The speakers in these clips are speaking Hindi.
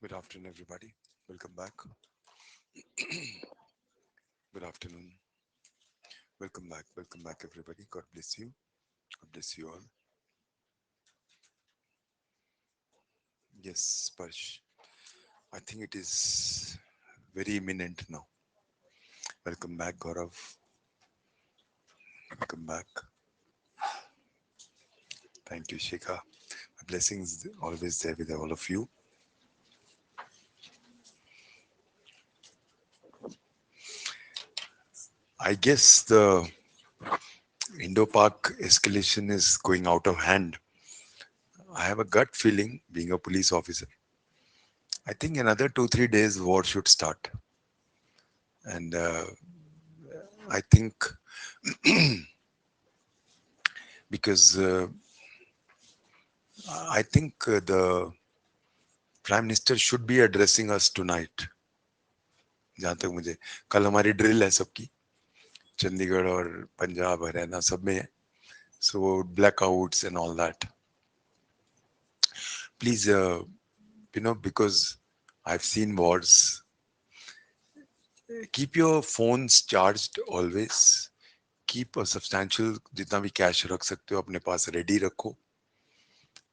Good afternoon, everybody. Welcome back. Good afternoon. Welcome back. Welcome back, everybody. God bless you. God bless you all. Yes, Parsh. I think it is very imminent now. Welcome back, Gaurav. Welcome back. Thank you, Shikha. My blessings always there with all of you. I guess the Indo-Pak escalation is going out of hand. I have a gut feeling, being a police officer. I think another 2 3 days war should start, and I think because I think the Prime Minister should be addressing us tonight. जहाँ तक मुझे कल हमारी ड्रिल है सबकी चंडीगढ़ और पंजाब हरियाणा सब में है so blackouts and all that. Please, because I've seen wars, keep your phones charged always. Keep a substantial जितना भी कैश रख सकते हो अपने पास रेडी रखो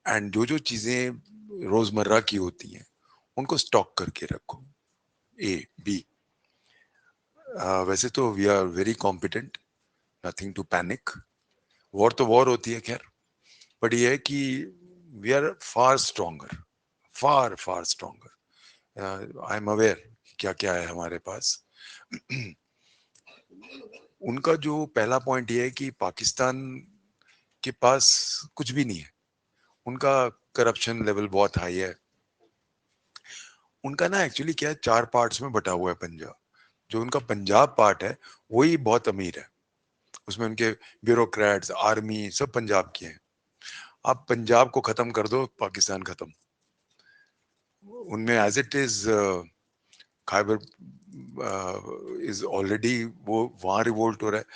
एंड जो जो चीजें रोजमर्रा की होती हैं उनको स्टॉक करके रखो ए बी वैसे तो we are very competent nothing to panic war तो वॉर होती है खैर बट ये है कि we are far stronger far far stronger I am aware क्या क्या है हमारे पास उनका जो पहला पॉइंट ये है कि पाकिस्तान के पास कुछ भी नहीं है उनका करप्शन लेवल बहुत हाई है उनका ना एक्चुअली क्या है 4 पार्ट्स में बटा हुआ है पंजाब जो उनका पंजाब पार्ट है वही बहुत अमीर है उसमें उनके ब्यूरोक्रेट्स आर्मी सब पंजाब के हैं आप पंजाब को खत्म कर दो पाकिस्तान खत्म उनमें as it is Khyber is already वो वहाँ रिवोल्ट हो रहा है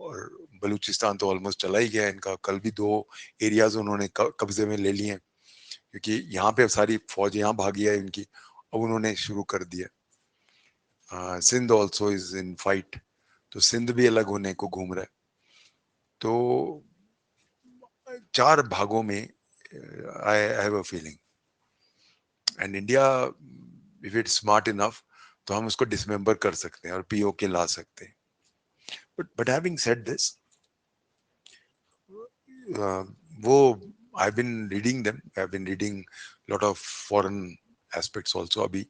और बलूचिस्तान तो ऑलमोस्ट चला ही गया है इनका कल भी 2 एरियाज उन्होंने कब्जे में ले लिए हैं क्योंकि यहाँ पे सारी फौज यहाँ भागी है इनकी अब उन्होंने शुरू कर दिया Sindh also is in fight तो सिंध भी अलग होने को घूम रहा है तो 4 भागों में I have a feeling and India if it smart enough तो हम उसको डिसमेंबर कर सकते हैं और पीओके ला सकते हैं बट हैविंग सेड दिस वो I been reading them I been reading lot of foreign aspects also अभी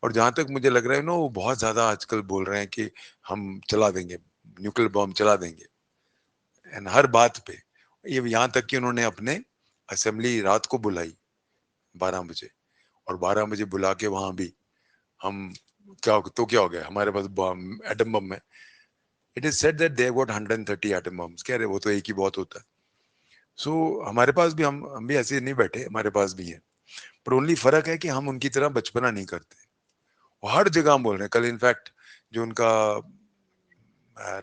और जहां तक मुझे लग रहा है ना वो बहुत ज्यादा आजकल बोल रहे हैं कि हम चला देंगे न्यूक्लियर बॉम्ब चला देंगे एंड हर बात पे ये यहाँ तक कि उन्होंने अपने असेंबली रात को बुलाई 12 बजे और 12 बजे बुला के वहां भी हम क्या हो गया हमारे पास एटम बम है it is said that they got 130 atom bombs कह रहे वो तो एक ही बहुत होता है सो हमारे पास भी हम भी ऐसे नहीं बैठे हमारे पास भी है पर ओनली फर्क है कि हम उनकी तरह बचपना नहीं करते वो हर जगह हम बोल रहे हैं कल इनफैक्ट जो उनका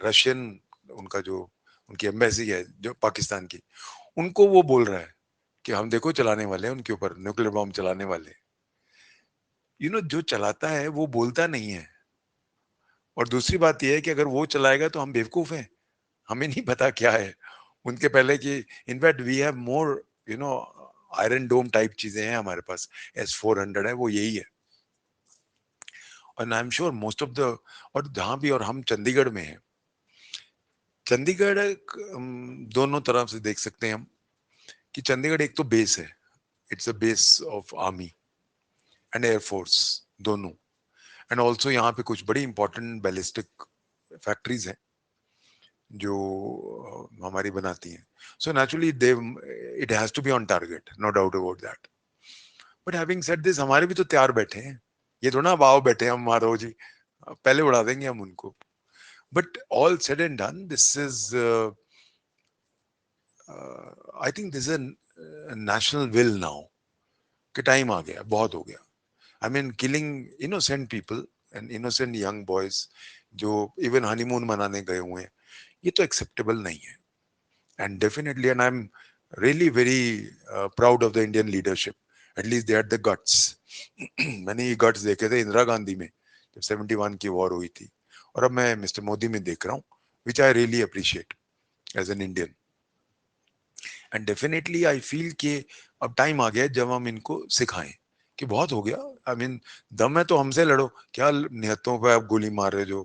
रशियन उनका जो उनकी एम्बेसी है जो पाकिस्तान की उनको वो बोल रहा है कि हम देखो चलाने वाले हैं उनके ऊपर न्यूक्लियर बॉम्ब चलाने वाले जो चलाता है वो बोलता नहीं है और दूसरी बात यह है कि अगर वो चलाएगा तो हम बेवकूफ हैं हमें नहीं पता क्या है उनके पहले की in fact we have more you know iron dome type चीजें हैं हमारे पास S-400 है वो यही है और I am sure most of the और जहां भी और हम चंडीगढ़ में हैं चंडीगढ़ दोनों तरफ से देख सकते हैं हम कि चंडीगढ़ एक तो बेस है it's a base of army and air force दोनों एंड ऑल्सो यहाँ पे कुछ बड़ी इंपॉर्टेंट बैलिस्टिक फैक्ट्रीज हैं जो हमारी बनाती हैं so naturally they it has to be on target no doubt about that but having said this हमारे भी तो तैयार बैठे हैं ये थोड़ा वाव बैठे हैं हम मारो जी पहले उड़ा देंगे हम उनको but all said and done this is I think this is national will now कि टाइम आ गया बहुत हो गया I mean killing innocent people and innocent young boys जो इवन हनीमून मनाने गए हुए हैं ये तो एक्सेप्टेबल नहीं है and definitely and I am really very proud of the Indian leadership at least they had the guts. मैंने ये गट्स देखे थे इंदिरा गांधी में जब 71 की वॉर हुई थी, और अब मैं मिस्टर मोदी में देख रहा हूँ, which I really appreciate as an Indian. And definitely I feel कि अब टाइम आ गया है जब हम इनको सिखाएं कि बहुत हो गया. आई मीन दम है तो हमसे लड़ो, क्या निहत्तों पे आप गोली मार रहे हो जो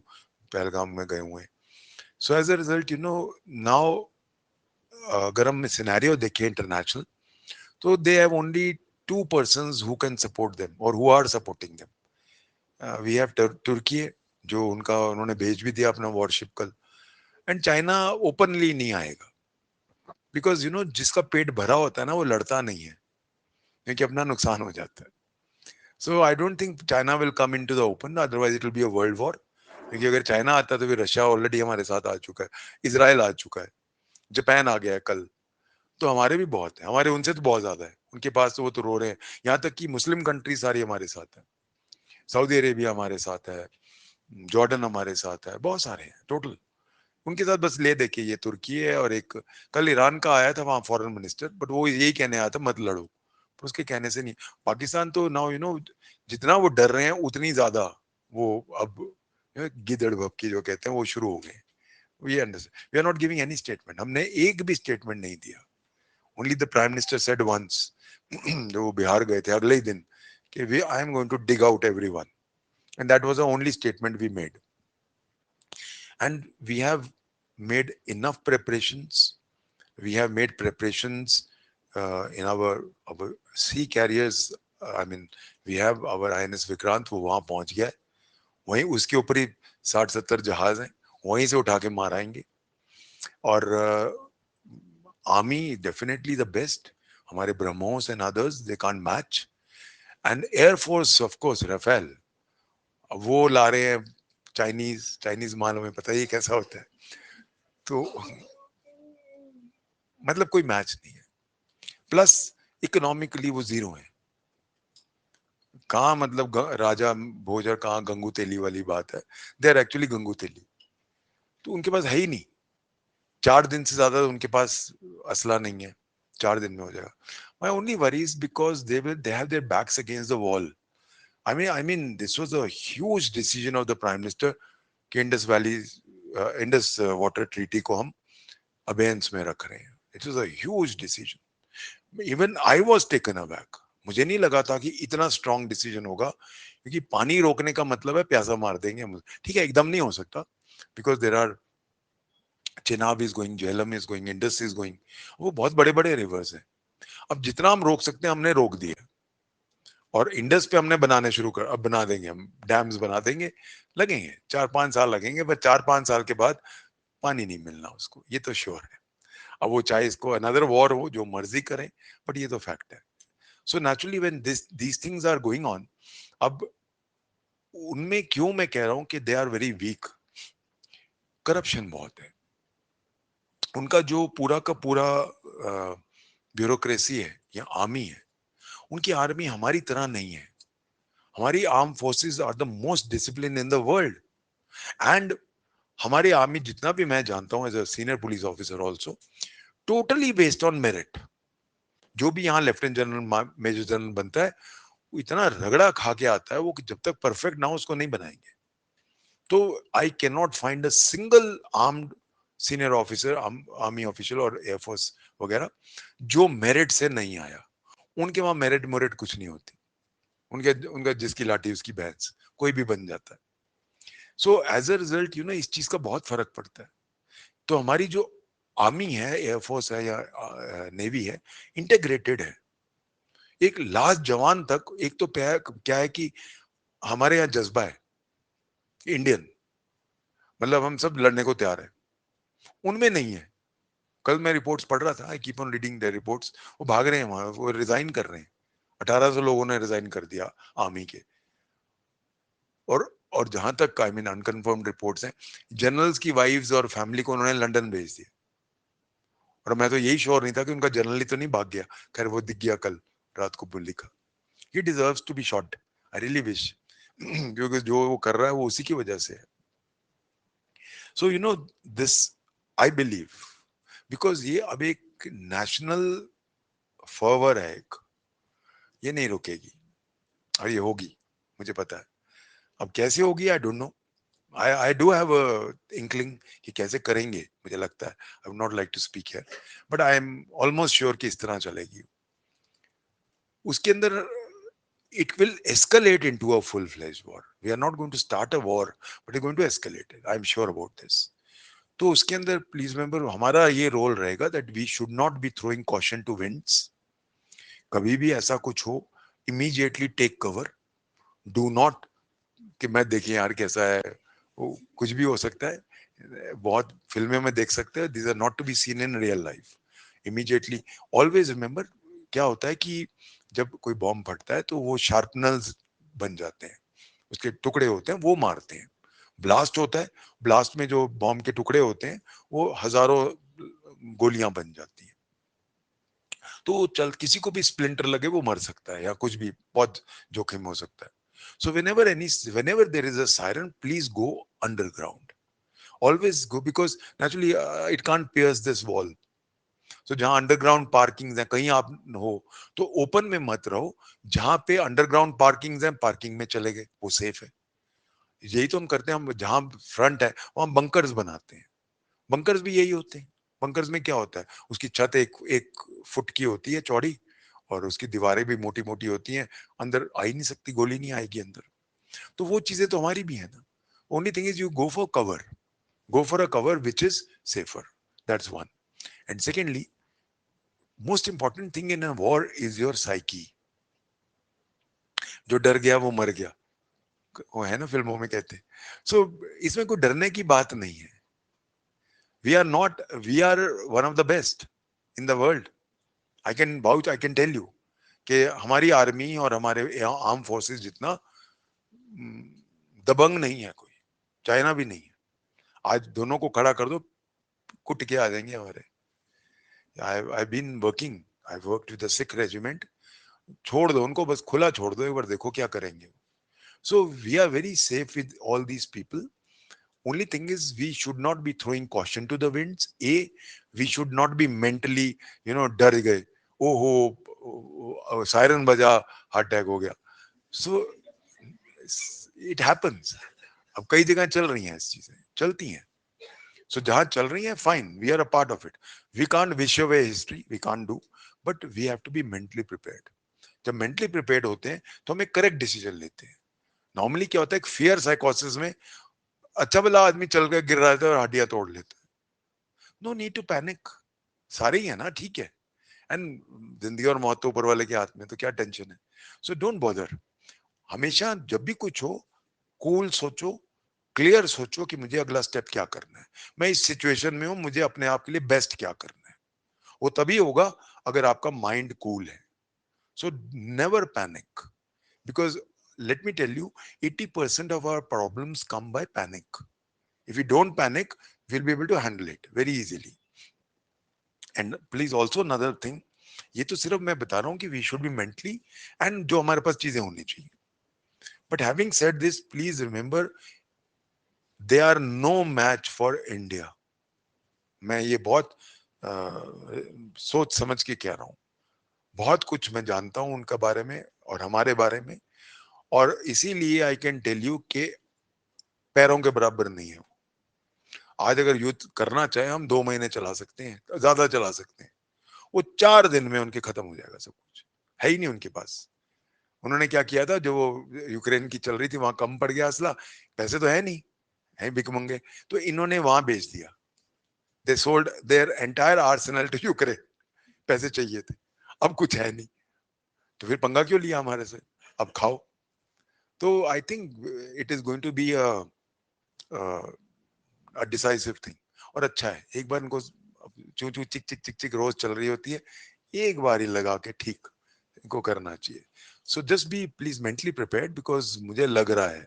पहलगाम में गए हुए हैं. So as a result you know now अगर हम सिनेरियो देखें इंटरनेशनल, तो they have only two persons who can support them और who are supporting them. We have Turkey, जो उनका उन्होंने भेज भी दिया अपना वॉरशिप कल. एंड चाइना ओपनली नहीं आएगा, बिकॉज यू नो जिसका पेट भरा होता है ना वो लड़ता नहीं है, क्योंकि अपना नुकसान हो जाता है. So I don't think China will come into the open, otherwise it will be a world war. क्योंकि अगर चाइना आता तो फिर रशिया ऑलरेडी हमारे साथ आ चुका है, इसराइल आ चुका है, जापान आ गया है कल. तो हमारे भी बहुत है, हमारे उनसे तो बहुत ज्यादा है, उनके पास तो वो तो रो रहे हैं. यहाँ तक कि मुस्लिम कंट्री सारी हमारे साथ है, सऊदी अरेबिया हमारे साथ है, जॉर्डन हमारे साथ है, बहुत सारे हैं टोटल. उनके साथ बस ले देखिए ये तुर्की है, और एक कल ईरान का आया था वहां फॉरेन मिनिस्टर, बट वो यही कहने आया था मत लड़ो, पर उसके कहने से नहीं. पाकिस्तान तो नाउ यू नो जितना वो डर रहे हैं उतनी ज्यादा वो अब गिदड़ भपकी जो कहते हैं वो शुरू हो गए. We understand, we are not giving any statement. हमने एक भी स्टेटमेंट नहीं दिया. Only the prime minister said once, जो वो बिहार गए थे अगले ही दिन, कि we I am going to dig out everyone, and that was the only statement we made. And we have made enough preparations. We have made preparations in our sea carriers. I mean, we have our INS Vikrant, वो वहां पहुंच गया है. वहीं उसके ऊपर ही 60-70 जहाज हैं, वहीं से उठा के मार आएंगे. और आर्मी डेफिनेटली द बेस्ट. हमारे BrahMos and others they can't match. And air force of course Rafale, वो ला रहे हैं. चाइनीज चाइनीज माल में पता ही कैसा होता है. तो मतलब कोई मैच नहीं है. प्लस इकोनॉमिकली वो जीरो है. कहाँ मतलब राजा भोज और कहाँ गंगू तेली वाली बात है. दे आर एक्चुअली गंगू तेली. तो उनके पास है ही नहीं. 4 दिन से ज्यादा उनके पास असला नहीं है. 4 दिन में हो जाएगा. My only worry is because they have their backs against the wall. I mean this was a huge decision of the prime minister कि Indus valley Indus water treaty को हम अबेयंस में रख रहे हैं. It was a huge decision. Even I was taken aback. मुझे नहीं लगा था कि इतना स्ट्रॉन्ग डिसीजन होगा, क्योंकि पानी रोकने का मतलब है प्यासा मार देंगे हम. ठीक है, एकदम नहीं हो सकता, because there are Chenab is going, Jhelum is going, Indus is going. वो बहुत बड़े बड़े रिवर्स हैं. अब जितना हम रोक सकते हैं हमने रोक दिया. और इंडस पे हमने बनाने शुरू कर, अब बना देंगे, हम डैम्स बना देंगे. लगेंगे 4-5 साल लगेंगे, पर 4-5 साल के बाद पानी नहीं मिलना उसको, ये तो श्योर है. अब वो चाहे इसको अनदर वॉर हो, जो मर्जी करें, बट ये तो फैक्ट है. So naturally when these things are going on, अब उनमें क्यों मैं कह रहा हूं कि they are very weak. Corruption बहुत है. उनका जो पूरा का पूरा ब्यूरोक्रेसी है या आर्मी है, उनकी आर्मी हमारी तरह नहीं है. हमारी arm forces are the most discipline in the world. And हमारी आर्मी जितना भी मैं जानता हूं as a senior police officer also, totally based on merit. जो भी यहाँ लेफ्टिनेंट जनरल मेजर जनरल बनता है, वो इतना रगड़ा खा के आता है वो, कि जब तक परफेक्ट ना हो उसको नहीं बनाएंगे. तो I can not find a single armed senior officer, army official और एयरफोर्स वगैरह, जो मेरिट से नहीं आया. उनके वहां मेरिट मोरिट कुछ नहीं होती. उनके उनका जिसकी लाठी उसकी भैंस, कोई भी बन जाता है. So as a result you know इस चीज का बहुत फर्क पड़ता है. तो हमारी जो आर्मी है, एयरफोर्स है या नेवी है, इंटीग्रेटेड है एक लास्ट जवान तक. एक तो क्या है कि हमारे यहाँ जज्बा है इंडियन, मतलब हम सब लड़ने को तैयार है. उनमें नहीं है. कल मैं रिपोर्ट्स पढ़ रहा था, I keep on reading the reports. वो भाग रहे हैं वहां, वो रिजाइन कर रहे हैं. 1800 लोगों ने रिजाइन कर दिया आर्मी के. और जहां तक आई मीन अनकंफर्म्ड रिपोर्ट्स हैं, जनरल्स की वाइफ्स और फैमिली को उन्होंने लंदन भेज दिया. और मैं तो यही श्योर नहीं था कि उनका जनरल ही तो नहीं भाग गया. खैर वो दिख गया कल रात को बुल्ली का. He deserves to be shot. I really wish. क्योंकि जो वो कर रहा है वो उसी की वजह से है. So you know this I believe, because ये अब एक नेशनल फर्वर है एक, ये नहीं रुकेगी और ये होगी, मुझे पता है। अब कैसे होगी I don't know, I do have inkling कि कैसे करेंगे, मुझे लगता है। I would not like to speak here, but I am almost sure कि इस तरह चलेगी। उसके अंदर it will escalate into a full-fledged war. We are not going to start a war, but we're going to escalate it. I'm sure about this. तो उसके अंदर प्लीज रिमेंबर हमारा ये रोल रहेगा that we should not be throwing caution to winds. कभी भी ऐसा कुछ हो, immediately take cover. Do not कि मैं देखिए यार कैसा है, वो कुछ भी हो सकता है, बहुत फिल्में में देख सकते हैं, these are not to be seen in real life. Immediately always remember, क्या होता है कि जब कोई बॉम्ब फटता है तो वो शार्पनल्स बन जाते हैं, उसके टुकड़े होते हैं, वो मारते हैं। ब्लास्ट होता है, ब्लास्ट में जो बॉम्ब के टुकड़े होते हैं वो हजारों गोलियां बन जाती हैं। तो चल किसी को भी स्प्लिंटर लगे वो मर सकता है, या कुछ भी बहुत जोखिम हो सकता है। So whenever there is a siren, please go underground. Always go, because naturally it can't pierce this wall. So जहां अंडरग्राउंड पार्किंग है, कहीं आप हो तो ओपन में मत रहो। जहां पे अंडरग्राउंड पार्किंग है, पार्किंग में चले गए, वो सेफ है। यही तो हम करते हैं। हम जहां फ्रंट है वहां बंकर्स बनाते हैं। बंकर्स भी यही होते हैं। बंकर्स में क्या होता है, उसकी छत एक एक फुट की होती है चौड़ी, और उसकी दीवारें भी मोटी मोटी होती हैं, अंदर आ ही नहीं सकती, गोली नहीं आएगी अंदर। तो वो चीजें तो हमारी भी है ना। Only thing is you go for cover, go for a cover which is safer, that's one. And secondly, most important thing in a war is your psyche. जो डर गया वो मर गया, वो है ना फिल्मों में कहते हैं। सो इसमें कोई डरने की बात नहीं है। We are not, we are one of the best in the world. I can vouch, I can tell you कि हमारी आर्मी और हमारे आर्म फोर्सेस जितना दबंग नहीं है कोई, चाइना भी नहीं है। आज दोनों को खड़ा कर दो, कुट के आ जाएंगे हमारे। I've been working, I've worked with the Sikh regiment. छोड़ दो उनको, बस खुला छोड़ दो, एक बार देखो क्या करेंगे। So we are very safe with all these people. Only thing is we should not be throwing caution to the winds. We should not be mentally, डर गए, ओहो सायरन बजा, हार्ट अटैक हो गया। So it happens. अब कई जगह चल रही हैं, ऐसी चीजें चलती हैं। So जहां चल रही है, fine, we are a part of it. We can't wish away history, we can't do, but we have to be mentally prepared. जब मेंटली प्रिपेयर्ड होते हैं तो हम एक करेक्ट डिसीजन लेते हैं। नॉर्मली क्या होता है, फियर साइकोसिस में अच्छा भला आदमी चल के गिर रहा था और हड्डियां तोड़ लेता है। नो नीड टू पैनिक, सारे ही है ना, ठीक है। एंड जिंदगी और मौत तो ऊपर वाले के हाथ में, तो क्या टेंशन है। So don't bother. हमेशा जब भी कुछ हो, कूल सोचो, क्लियर सोचो कि मुझे अगला स्टेप क्या करना है। मैं इस सिचुएशन में हूं, मुझे अपने आप के लिए बेस्ट क्या करना है। वो तभी होगा अगर आपका माइंड कूल है। So never panic, because let me tell you, 80% of our problems come by panic. If we don't panic, we'll be able to handle it very easily. And please also another thing, ये तो सिर्फ मैं बता रहा हूं कि we should be mentally, and जो हमारे पास चीजें होनी चाहिए। But having said this, please remember, they are no match for India. मैं ये बहुत सोच समझ के कह रहा हूँ। बहुत कुछ मैं जानता हूँ उनका बारे में और हमारे बारे में, और इसीलिए आई कैन टेल यू कि पैरों के बराबर नहीं है। आज अगर युद्ध करना चाहे, हम 2 महीने चला सकते हैं, ज्यादा चला सकते हैं। वो 4 दिन में उनके खत्म हो जाएगा सब कुछ, है ही नहीं उनके पास। उन्होंने क्या किया था, जो वो यूक्रेन की चल रही थी, वहां कम पड़ गया असला, पैसे तो है नहीं, है भिखमंगे, तो इन्होंने वहां बेच दिया। They sold their entire arsenal to Ukraine. पैसे चाहिए थे, अब कुछ है नहीं, तो फिर पंगा क्यों लिया हमारे से, अब खाओ। तो I think it is going to be a decisive thing. और अच्छा है, एक बार इनको चू चू चिक चिक चिक चिक रोज चल रही होती है, एक बार ही लगा के ठीक इनको करना चाहिए। So just be please mentally prepared, because मुझे लग रहा है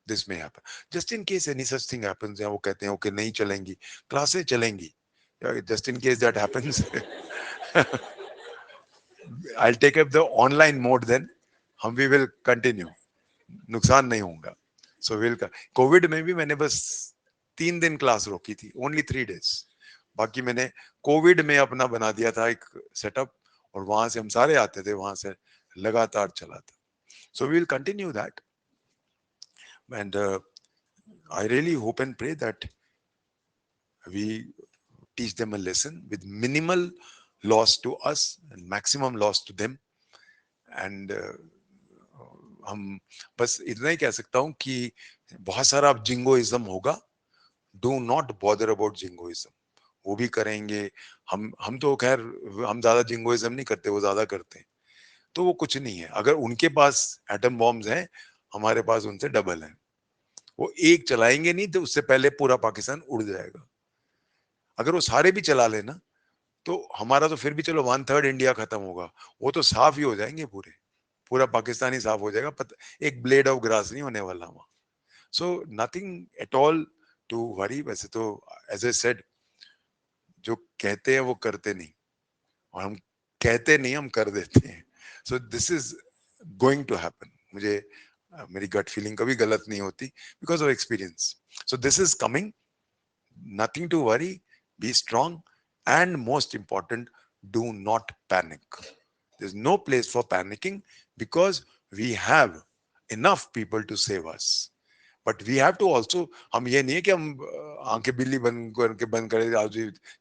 दिस में happen, just in case any such thing happens, या वो कहते हैं ओके नहीं चलेंगी क्लासें, चलेंगी, just in case that happens, I take up the online mode then, हम वी विल कंटिन्यू, नुकसान नहीं होगा। सो विल का कोविड में भी मैंने बस 3 दिन क्लास रोकी थी, ओनली 3 days। बाकी मैंने कोविड में अपना बना दिया था एक सेटअप, और वहां से हम सारे आते थे वहां से लगातार चला था. So we will continue that, and I really hope and pray that we teach them a lesson with minimal loss to us and maximum loss to them. And हम बस इतना ही कह सकता हूं कि बहुत सारा अब जिंगोइज्म होगा. Do not bother about jingoism. वो भी करेंगे. हम तो खैर हम ज्यादा जिंगोइज्म नहीं करते, वो ज्यादा करते हैं. तो वो कुछ नहीं है. अगर उनके पास एटम बॉम्ब्स हैं, हमारे पास उनसे डबल है. वो एक चलाएंगे नहीं तो उससे पहले पूरा पाकिस्तान उड़ जाएगा. अगर वो सारे भी चला लेना तो हमारा तो फिर भी चलो 1/3 इंडिया खत्म होगा. वो तो साफ ही हो जाएंगे पूरे. पूरा पाकिस्तान ही साफ हो जाएगा. एक ब्लेड ऑफ ग्रास नहीं होने वाला वहां. So nothing at all to worry. वैसे तो एज ए सेड, जो कहते हैं वो करते नहीं, और हम कहते नहीं, हम कर देते हैं. So this is going to happen. मुझे मेरी गट फीलिंग कभी गलत नहीं होती, because of experience. So this is coming. Nothing to worry. Be strong. And most important, do not panic. There's no place for panicking because we have enough people to save us. But we have to also, हम ये नहीं है कि हम आंखें बिल्ली बंद करें,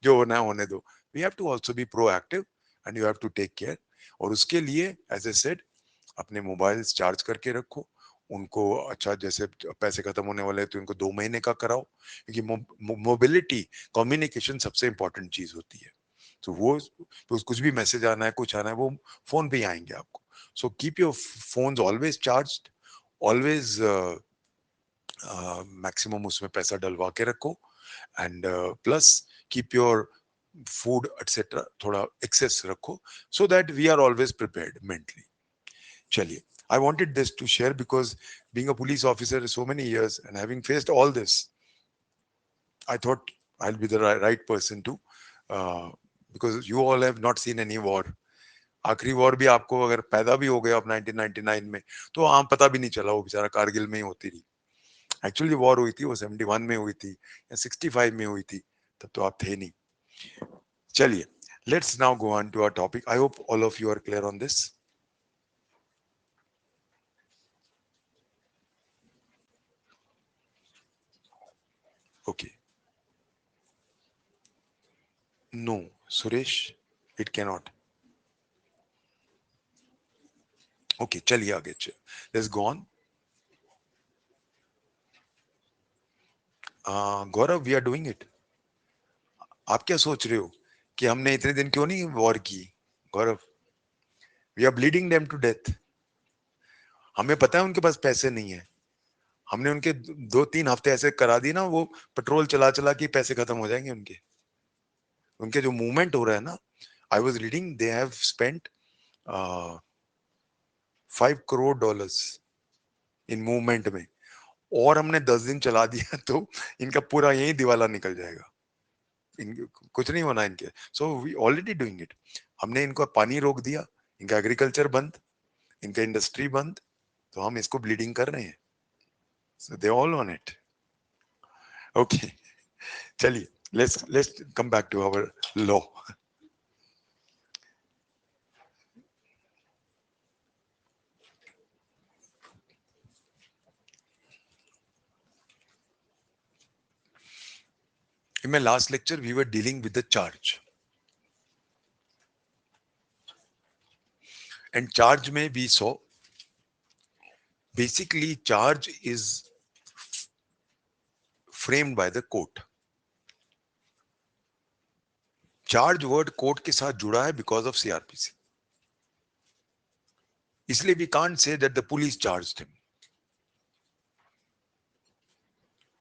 जो होना है होने दो. We have to also be proactive and you have to take care. और उसके लिए, as I said, अपने मोबाइल्स चार्ज करके रखो. उनको अच्छा, जैसे पैसे खत्म होने वाले तो इनको 2 महीने का कराओ, क्योंकि मोबिलिटी, कम्युनिकेशन सबसे इंपॉर्टेंट चीज होती है. तो वो तो कुछ भी मैसेज आना है, कुछ आना है, वो फोन पे ही आएंगे आपको. So keep your phones always charged. Always maximum उसमें पैसा डलवा के रखो. And plus keep your food etcetera थोड़ा एक्सेस रखो, so that we are always prepared mentally. चलिए, I wanted this to share because being a police officer so many years and having faced all this, I thought I'll be the right person to, because you all have not seen any war. आखिरी वॉर भी आपको अगर पैदा भी हो गया आप 1999 में, तो आम पता भी नहीं चला, वो बेचारा कारगिल में ही होती रही. एक्चुअली वॉर हुई थी वो 71 में हुई थी या 65 में हुई थी, तब तो आप थे नहीं. चलिए, let's now go on to our topic. I hope all of you are clear on this. Okay. No, Suresh, it cannot. Okay, चलिए आगे. Let's go on. Gaurav, we are doing it. आप क्या सोच रहे हो कि हमने इतने दिन क्यों नहीं वॉर की? Gaurav, we are bleeding them to death. हमें पता है उनके पास पैसे नहीं है. हमने उनके 2-3 हफ्ते ऐसे करा दिए ना, वो पेट्रोल चला चला के पैसे खत्म हो जाएंगे उनके. उनके जो मूवमेंट हो रहा है ना, I was reading they have spent $5 crore in movement में. और हमने 10 दिन चला दिया तो इनका पूरा यही दिवाला निकल जाएगा. कुछ नहीं होना इनके. So we already doing it. हमने इनको पानी रोक दिया, इनका एग्रीकल्चर बंद, इनका इंडस्ट्री बंद, तो हम इसको ब्लीडिंग कर रहे हैं. So they all on it. Okay, चलिए, let's come back to our law. In my last lecture we were dealing with the charge, and charge में we saw basically charge is framed by the court. Charge word court के साथ जुड़ा है बिकॉज ऑफ सीआरपीसी. इसलिए we can't say that the police charged him.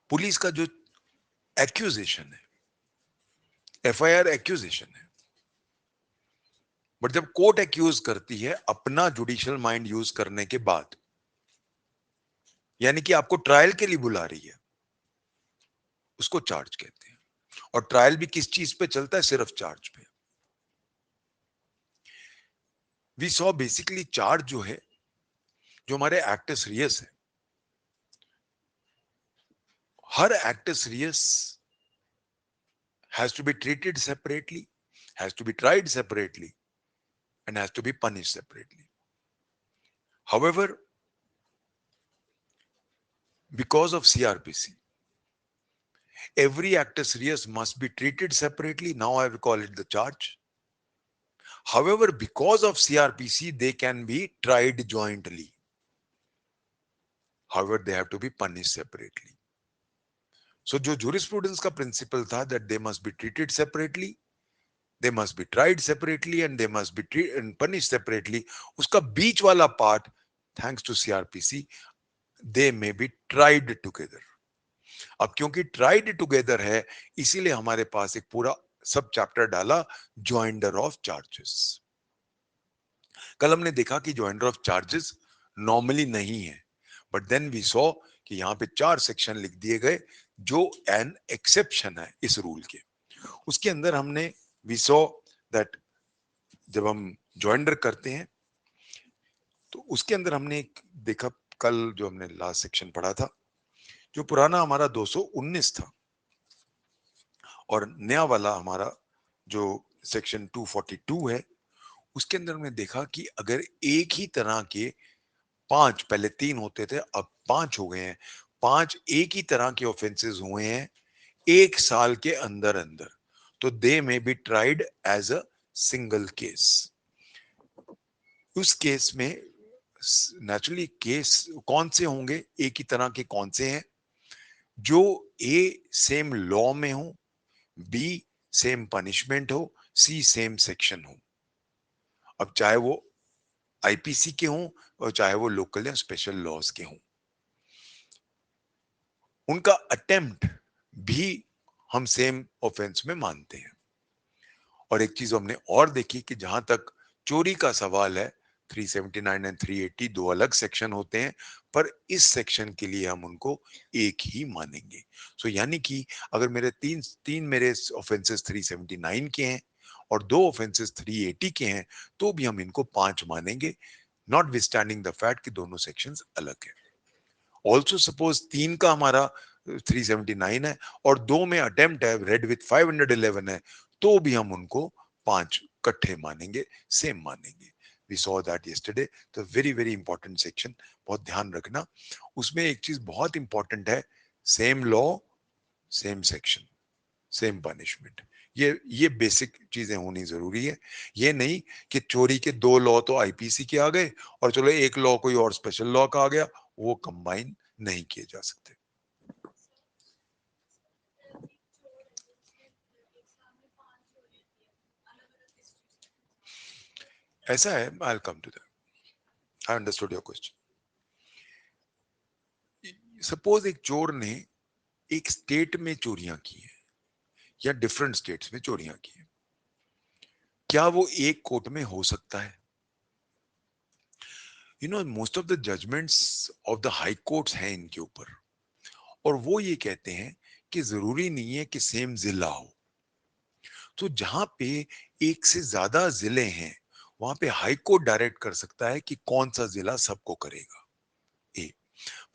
Police का जो एक्यूजेशन है, एफआईआर एक्यूजेशन है, बट जब कोर्ट एक्यूज करती है अपना जुडिशियल माइंड यूज करने के बाद, यानी कि आपको ट्रायल के लिए बुला रही है, उसको चार्ज कहते हैं. और ट्रायल भी किस चीज पे चलता है? सिर्फ चार्ज पे. वी सॉ बेसिकली चार्ज जो है, जो हमारे एक्टस रियस है, हर acts Reis has to be treated separately, has to be tried separately, and has to be punished separately. However, because of CRPC, every actus reus must be treated separately. Now I will call it the charge. However, because of CRPC, they can be tried jointly. However, they have to be punished separately. So, जो jurisprudence का principle था that they must be treated separately, they must be tried separately, and they must be treated and punished separately. उसका बीच वाला part, thanks to CRPC, they may be tried together. अब क्योंकि ट्राइड टुगेदर है, इसीलिए हमारे पास एक पूरा सब चैप्टर डाला ज्वाइंडर ऑफ चार्जेस। कल हमने देखा कि ज्वाइंडर ऑफ चार्जेस नॉर्मली नहीं है, बट देन वी सॉ कि यहां पे 4 सेक्शन लिख दिए गए जो एन एक्सेप्शन है इस रूल के। उसके अंदर हमने वी सॉ दैट जब हम ज्वाइंडर करते हैं तो उसके अंदर हमने देखा कल जो हमने लास्ट सेक्शन पढ़ा था, जो पुराना हमारा 219 था और नया वाला हमारा जो सेक्शन 242 है, उसके अंदर हमने देखा कि अगर एक ही तरह के 5, पहले 3 होते थे अब 5 हो गए हैं, 5 एक ही तरह के ऑफेंसेस हुए हैं 1 साल के अंदर अंदर, तो they may be tried as a single case. उस केस में नेचुरली केस कौन से होंगे, एक ही तरह के कौन से हैं, जो ए सेम लॉ में हो, बी सेम पनिशमेंट हो, सी सेम सेक्शन हो। अब चाहे वो आईपीसी के हों और चाहे वो लोकल या स्पेशल लॉज के हों, उनका अटेम्प्ट भी हम सेम ऑफेंस में मानते हैं। और एक चीज हमने और देखी कि जहां तक चोरी का सवाल है, 379 एंड 380 दो अलग सेक्शन होते हैं, पर इस सेक्शन के लिए हम उनको एक ही मानेंगे। सो यानी कि अगर मेरे तीन मेरे ऑफेंसेस 379 के हैं और 2 ऑफेंसेस 380 के हैं, तो भी हम इनको 5 मानेंगे, नॉट विस्टैंडिंग द फैक्ट कि दोनों सेक्शंस अलग है। ऑल्सो सपोज 3 का हमारा 379 है और 2 में अटेम्प्ट है, रेड विथ 511 है, तो भी हम उनको 5 इकट्ठे मानेंगे, सेम मानेंगे। We saw that yesterday. तो वेरी वेरी इंपॉर्टेंट सेक्शन, बहुत ध्यान रखना। उसमें एक चीज बहुत इंपॉर्टेंट है, same law same section same punishment. ये बेसिक चीजें होनी जरूरी है। ये नहीं कि चोरी के 2 लॉ तो आईपीसी के आ गए और चलो एक लॉ कोई और स्पेशल लॉ का आ गया, वो कंबाइन नहीं किए जा सकते। ऐसा है, I will come to that. I understood your question. Suppose एक चोर ने एक स्टेट में चोरियां की है या डिफरेंट स्टेट्स में चोरियां की है, क्या वो एक कोर्ट में हो सकता है? You know most of the judgements of the high courts हैं इनके ऊपर, और वो ये कहते हैं कि जरूरी नहीं है कि सेम जिला हो। तो जहां पे एक से ज्यादा जिले हैं, वहां पे हाई कोर्ट डायरेक्ट कर सकता है कि कौन सा जिला सबको करेगा। ए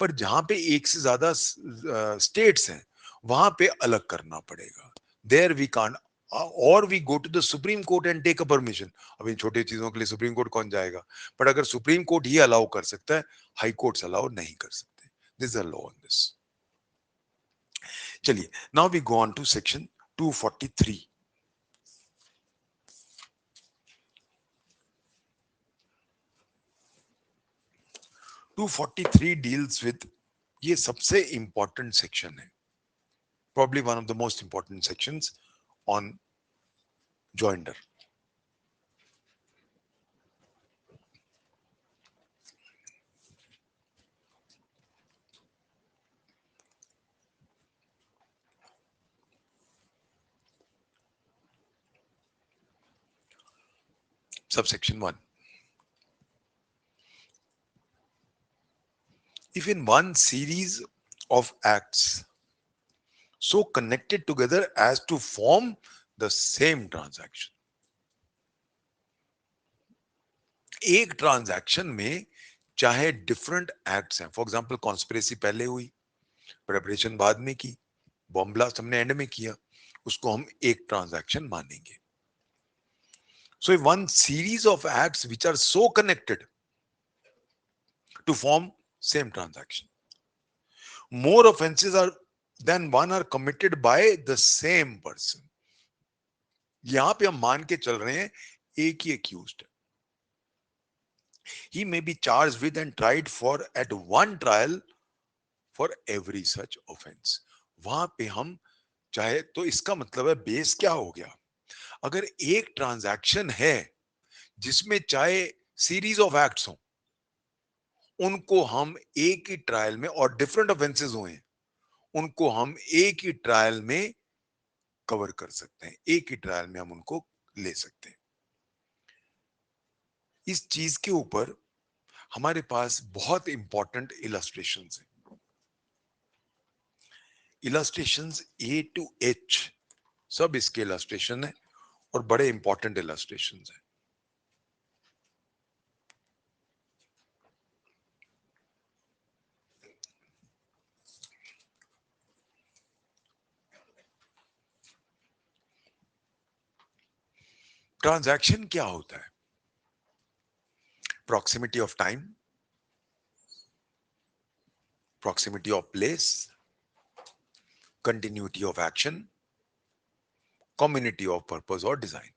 पर जहां पे एक से ज्यादा स्टेट्स हैं, वहां पे अलग करना पड़ेगा। देयर वी कांट, और we go to the supreme court and take a permission. अब इन छोटी चीजों के लिए सुप्रीम कोर्ट कौन जाएगा? बट अगर सुप्रीम कोर्ट ही अलाउ कर सकता है, हाई कोर्ट्स अलाउ नहीं कर सकते। This is a law on this. चलिए, now we go on to section 243। 243 deals with, ये सबसे इंपॉर्टेंट सेक्शन है, probably one of the most important sections on joinder. Subsection 1. If in one series of acts so connected together as to form the same transaction, एक ट्रांजैक्शन में चाहे डिफरेंट एक्ट्स हैं, फॉर एग्जांपल कॉन्स्पिरेसी पहले हुई, प्रेपरेशन बाद में की, बॉम्ब ब्लास्ट हमने एंड में किया, उसको हम एक ट्रांजैक्शन मानेंगे। So if one series of acts which are so connected, to form same transaction. More offenses are than one are committed by the same person. यहां पे हम मान के चल रहे हैं एक ही accused है. He may be charged with and tried for at one trial for every such offense. वहां पे हम चाहे तो इसका मतलब है बेस क्या हो गया. अगर एक ट्रांजैक्शन है जिसमें चाहे सीरीज ऑफ एक्ट्स हो, उनको हम एक ही ट्रायल में, और डिफरेंट ऑफेंसेस हुए, उनको हम एक ही ट्रायल में कवर कर सकते हैं, एक ही ट्रायल में हम उनको ले सकते हैं. इस चीज के ऊपर हमारे पास बहुत इंपॉर्टेंट इलस्ट्रेशंस हैं. इलस्ट्रेशंस ए टू एच सब इसके इलस्ट्रेशन है और बड़े इंपॉर्टेंट इलस्ट्रेशंस हैं. ट्रांजैक्शन क्या होता है? Proximity of time, proximity of place, continuity of action, community of purpose और design.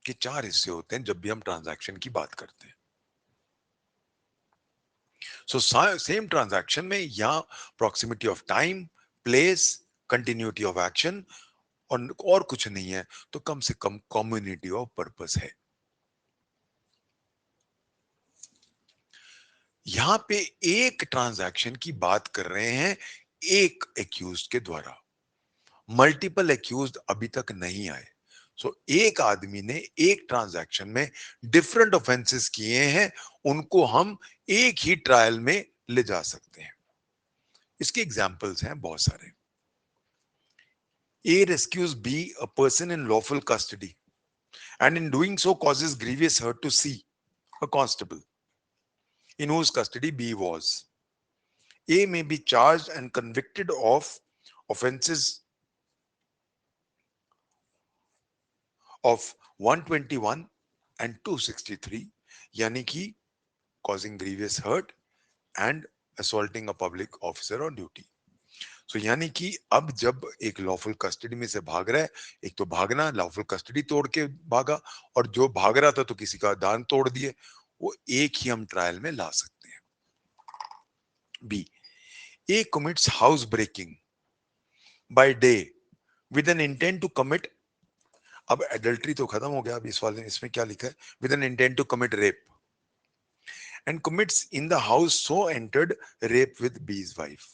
के चार हिस्से होते हैं जब भी हम ट्रांजैक्शन की बात करते हैं. सो सेम ट्रांजैक्शन में या proximity of time, place, continuity of action और कुछ नहीं है तो कम से कम कम्युनिटी ऑफ पर्पस है. यहां पे एक ट्रांजैक्शन की बात कर रहे हैं एक एक्यूज्ड के द्वारा. मल्टीपल एक्यूज्ड अभी तक नहीं आए. सो एक आदमी ने एक ट्रांजैक्शन में डिफरेंट ऑफेंसेस किए हैं, उनको हम एक ही ट्रायल में ले जा सकते हैं. इसके एग्जांपल्स हैं बहुत सारे. A rescues B, a person in lawful custody, and in doing so causes grievous hurt to C, a constable, in whose custody B was. A may be charged and convicted of offenses of 121 and 263, यानी कि causing grievous hurt and assaulting a public officer on duty. सो यानी कि अब जब एक लॉफुल कस्टडी में से भाग रहा है, एक तो भागना, लॉफुल कस्टडी तोड़ के भागा, और जो भाग रहा था तो किसी का दान तोड़ दिए, वो एक ही हम ट्रायल में ला सकते हैं. B, A commits house breaking by day with an intent to commit. अब एडल्ट्री तो खत्म हो गया, अब इस वाले इसमें क्या लिखा है, with an intent to commit rape, and commits in the house so entered rape with B's wife.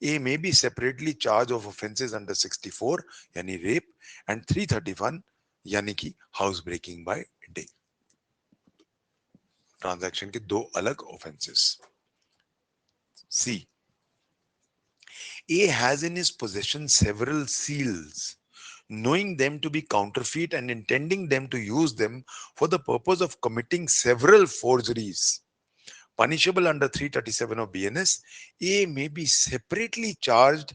A may be separately charged of offences under 64 यानी rape and 331 यानी कि house breaking by day. Transaction के दो अलग offences. C, A has in his possession several seals, knowing them to be counterfeit and intending them to use them for the purpose of committing several forgeries punishable under 337 of BNS. A may be separately charged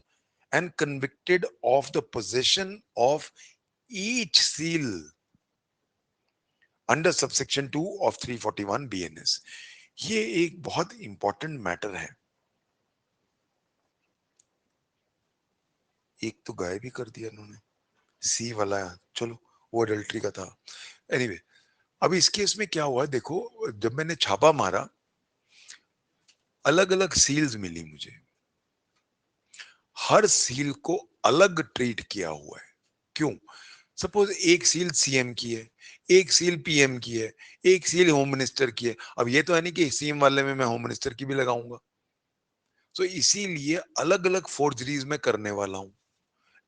and convicted of the possession of each seal under subsection 2 of 341 BNS. ये एक बहुत इंपॉर्टेंट मैटर है. एक तो गायब ही कर दिया इन्होंने, सी वाला, चलो वो अडल्ट्री का था. एनीवे, अब इस केस में क्या हुआ देखो, जब मैंने छापा मारा अलग अलग सील्स मिली मुझे, हर सील को अलग ट्रीट किया हुआ है. क्यों? सपोज एक सील सीएम की है, एक सील पीएम की है, एक सील होम मिनिस्टर की है. अब ये तो है नहीं कि सीएम वाले में मैं होम मिनिस्टर की भी लगाऊंगा. तो इसीलिए अलग अलग फोर्जरीज में करने वाला हूं.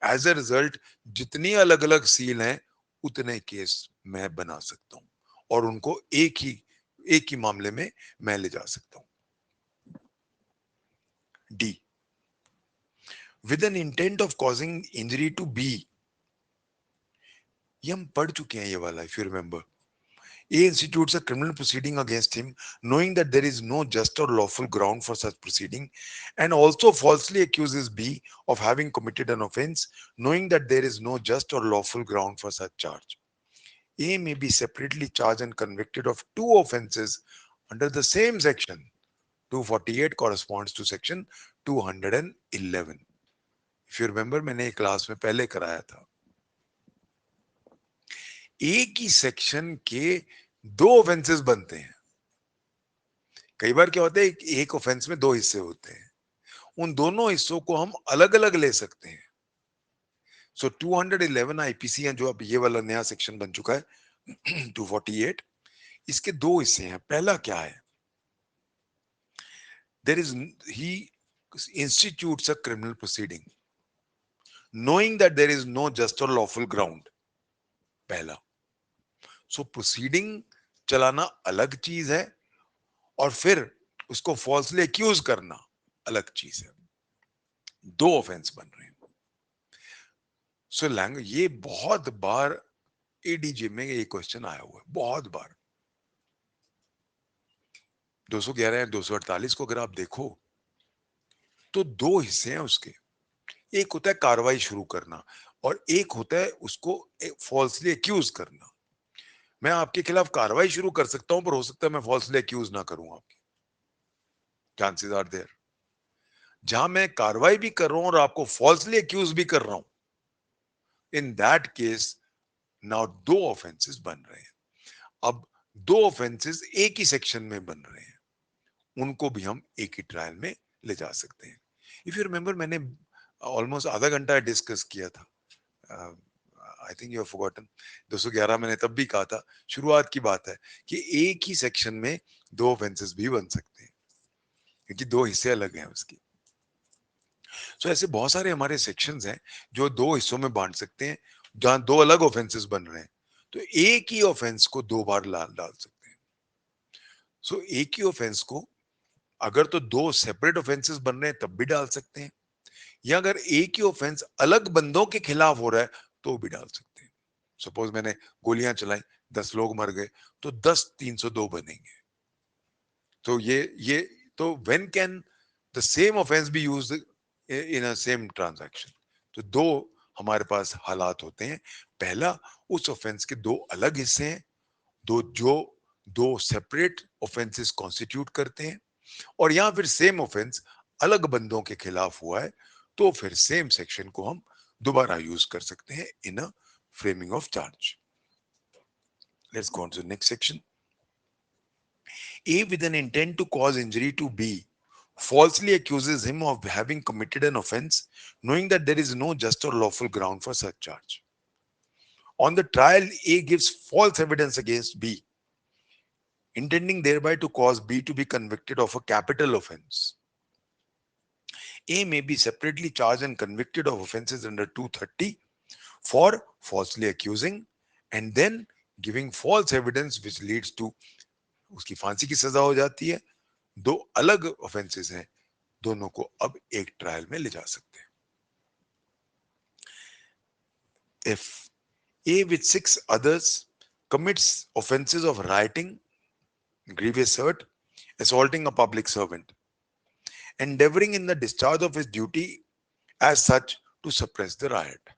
एज अ रिजल्ट जितनी अलग अलग सील हैं उतने केस मैं बना सकता हूं और उनको एक ही मामले में मैं ले जा सकता हूं. D, with an intent of causing injury to B. ये हम पढ़ चुके हैं ये वाला, if you remember. A institutes a criminal proceeding against him, knowing that there is no just or lawful ground for such proceeding, and also falsely accuses B of having committed an offense, knowing that there is no just or lawful ground for such charge. A may be separately charged and convicted of two offenses under the same section. 248 corresponds to section 211. If you remember, मैंने एक क्लास में पहले कराया था. एक ही सेक्शन के दो ऑफेंसेस बनते हैं. कई बार क्या होता है, एक ऑफेंस में दो हिस्से होते हैं, उन दोनों हिस्सों को हम अलग अलग ले सकते हैं. सो 211 आईपीसी है, जो अब ये वाला नया सेक्शन बन चुका है 248, इसके दो हिस्से हैं. पहला क्या है, there is he institutes a criminal proceeding knowing that there is no just or lawful ground. पहला. सो प्रोसीडिंग चलाना अलग चीज है, और फिर उसको फॉल्सली एक्यूज करना अलग चीज है. दो ऑफेंस बन रहे हैं. सो लैंग्वेज, ये बहुत बार एडीजे में ये क्वेश्चन आया हुआ है, बहुत बार. 211 या 248 को अगर आप देखो तो दो हिस्से हैं उसके. एक होता है कार्रवाई शुरू करना, और एक होता है उसको फॉल्सली एक्यूज करना. मैं आपके खिलाफ कार्रवाई शुरू कर सकता हूं, पर हो सकता है मैं फॉल्सली एक्यूज ना करूं आपके. Chances are there. जहां मैं कार्रवाई भी कर रहा हूं और आपको फॉल्सली एक्यूज भी कर रहा हूं, इन दैट केस नाउ दो ऑफेंसेस बन रहे हैं. अब दो ऑफेंसेस एक ही सेक्शन में बन रहे हैं, उनको भी हम एक ही ट्रायल में ले जा सकते हैं. इफ यू रिमेंबर, मैंने ऑलमोस्ट आधा घंटा डिस्कस किया था. I think you have forgotten. 211 मैंने तब भी कहा था, शुरुआत की बात है, कि एक ही सेक्शन में दो ऑफेंसेस भी बन सकते हैं, क्योंकि दो हिस्से अलग हैं उसकी. सो ऐसे बहुत सारे हमारे सेक्शंस हैं जो दो हिस्सों में बांट सकते हैं, जहां दो अलग ऑफेंसेस बन रहे हैं, तो एक ही ऑफेंस को दो बार डाल सकते हैं. सो एक ही ऑफेंस को अगर तो दो सेपरेट ऑफेंसेस बन रहे हैं तब भी डाल सकते हैं, या अगर एक ही ऑफेंस अलग बंदों के खिलाफ हो रहा है तो भी डाल सकते हैं. सपोज मैंने गोलियां चलाई, 10 लोग मर गए, तो 10 302 बनेंगे. तो ये तो when can the same offence be used in a same transaction. तो दो हमारे पास हालात होते हैं. पहला, उस ऑफेंस के दो अलग हिस्से हैं, जो दो सेपरेट ऑफेंसेस कॉन्स्टिट्यूट करते हैं, और यहां फिर सेम ऑफेंस अलग बंदों के खिलाफ हुआ है, तो फिर सेम सेक्शन को हम दोबारा यूज कर सकते हैं in a framing of charge. Let's go on to next section. A, with an intent to cause injury to B, falsely accuses him of having committed an offense, knowing that there is no just or lawful ground for such charge. On the trial, A gives false evidence against B, intending thereby to cause B to be convicted of a capital offense. A may be separately charged and convicted of offenses under 230 for falsely accusing and then giving false evidence which leads to उसकी फांसी की सजा हो जाती है. दो अलग ऑफेंसेस हैं, दोनों को अब एक ट्रायल में ले जा सकते हैं. If A with 6 others commits offenses of rioting, grievous hurt, assaulting a public servant, endeavoring in the discharge of his duty as such to suppress the riot.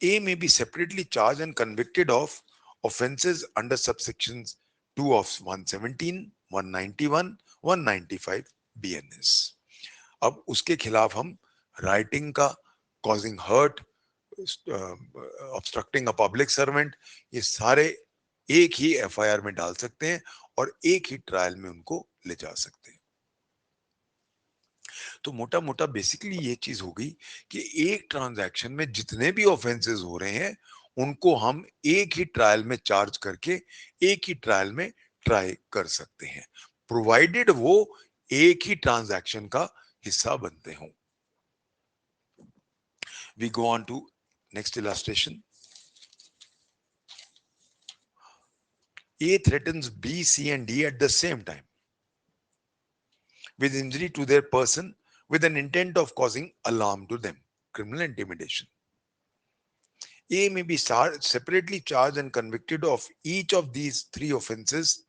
A may be separately charged and convicted of offenses under subsections 2 of 117, 191, 195 BNS. अब उसके खिलाफ हम राइटिंग का, causing hurt, obstructing a public servant, ये सारे एक ही एफआईआर में डाल सकते हैं और एक ही ट्रायल में उनको ले जा सकते हैं. तो मोटा मोटा बेसिकली ये चीज होगी कि एक ट्रांजैक्शन में जितने भी ऑफेंसेस हो रहे हैं उनको हम एक ही ट्रायल में चार्ज करके एक ही ट्रायल में ट्राई कर सकते हैं, प्रोवाइडेड वो एक ही ट्रांजैक्शन का हिस्सा बनते हों. We go on to next illustration. A threatens B, C, and D at the same time with injury to their person with an intent of causing alarm to them. Criminal intimidation. A may be separately charged and convicted of each of these three offenses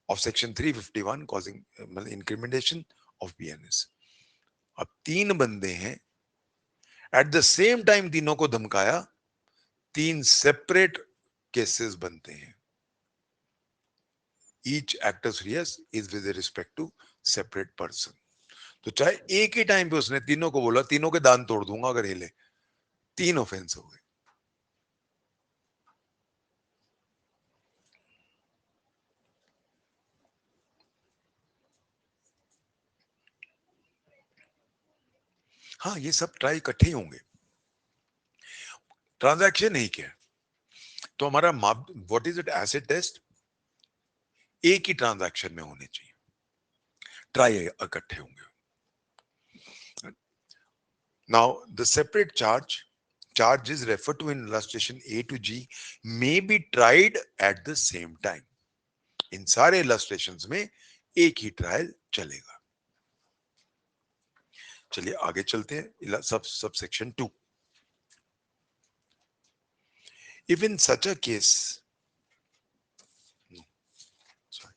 of section 351 causing incrimination of BNS. अब तीन बंदे हैं, एट द सेम टाइम तीनों को धमकाया, तीन सेपरेट केसेस बनते हैं. Each actus reus is with respect to separate person. तो चाहे एक ही टाइम पे उसने तीनों को बोला, तीनों के दांत तोड़ दूंगा अगर हिले, 3 ऑफेंस हो गए। हाँ, ये सब ट्राई इकट्ठे ही होंगे। ट्रांजैक्शन ही क्या है, तो हमारा माप, what is it, acid test एक ही ट्रांजैक्शन में होने चाहिए, ट्राई इकट्ठे होंगे। Now, the separate charges referred to in illustration A to G may be tried at the same time. इन सारे illustrations में एक ही ट्रायल चलेगा। चलिए आगे चलते हैं, subsection 2. If in such a case, sorry,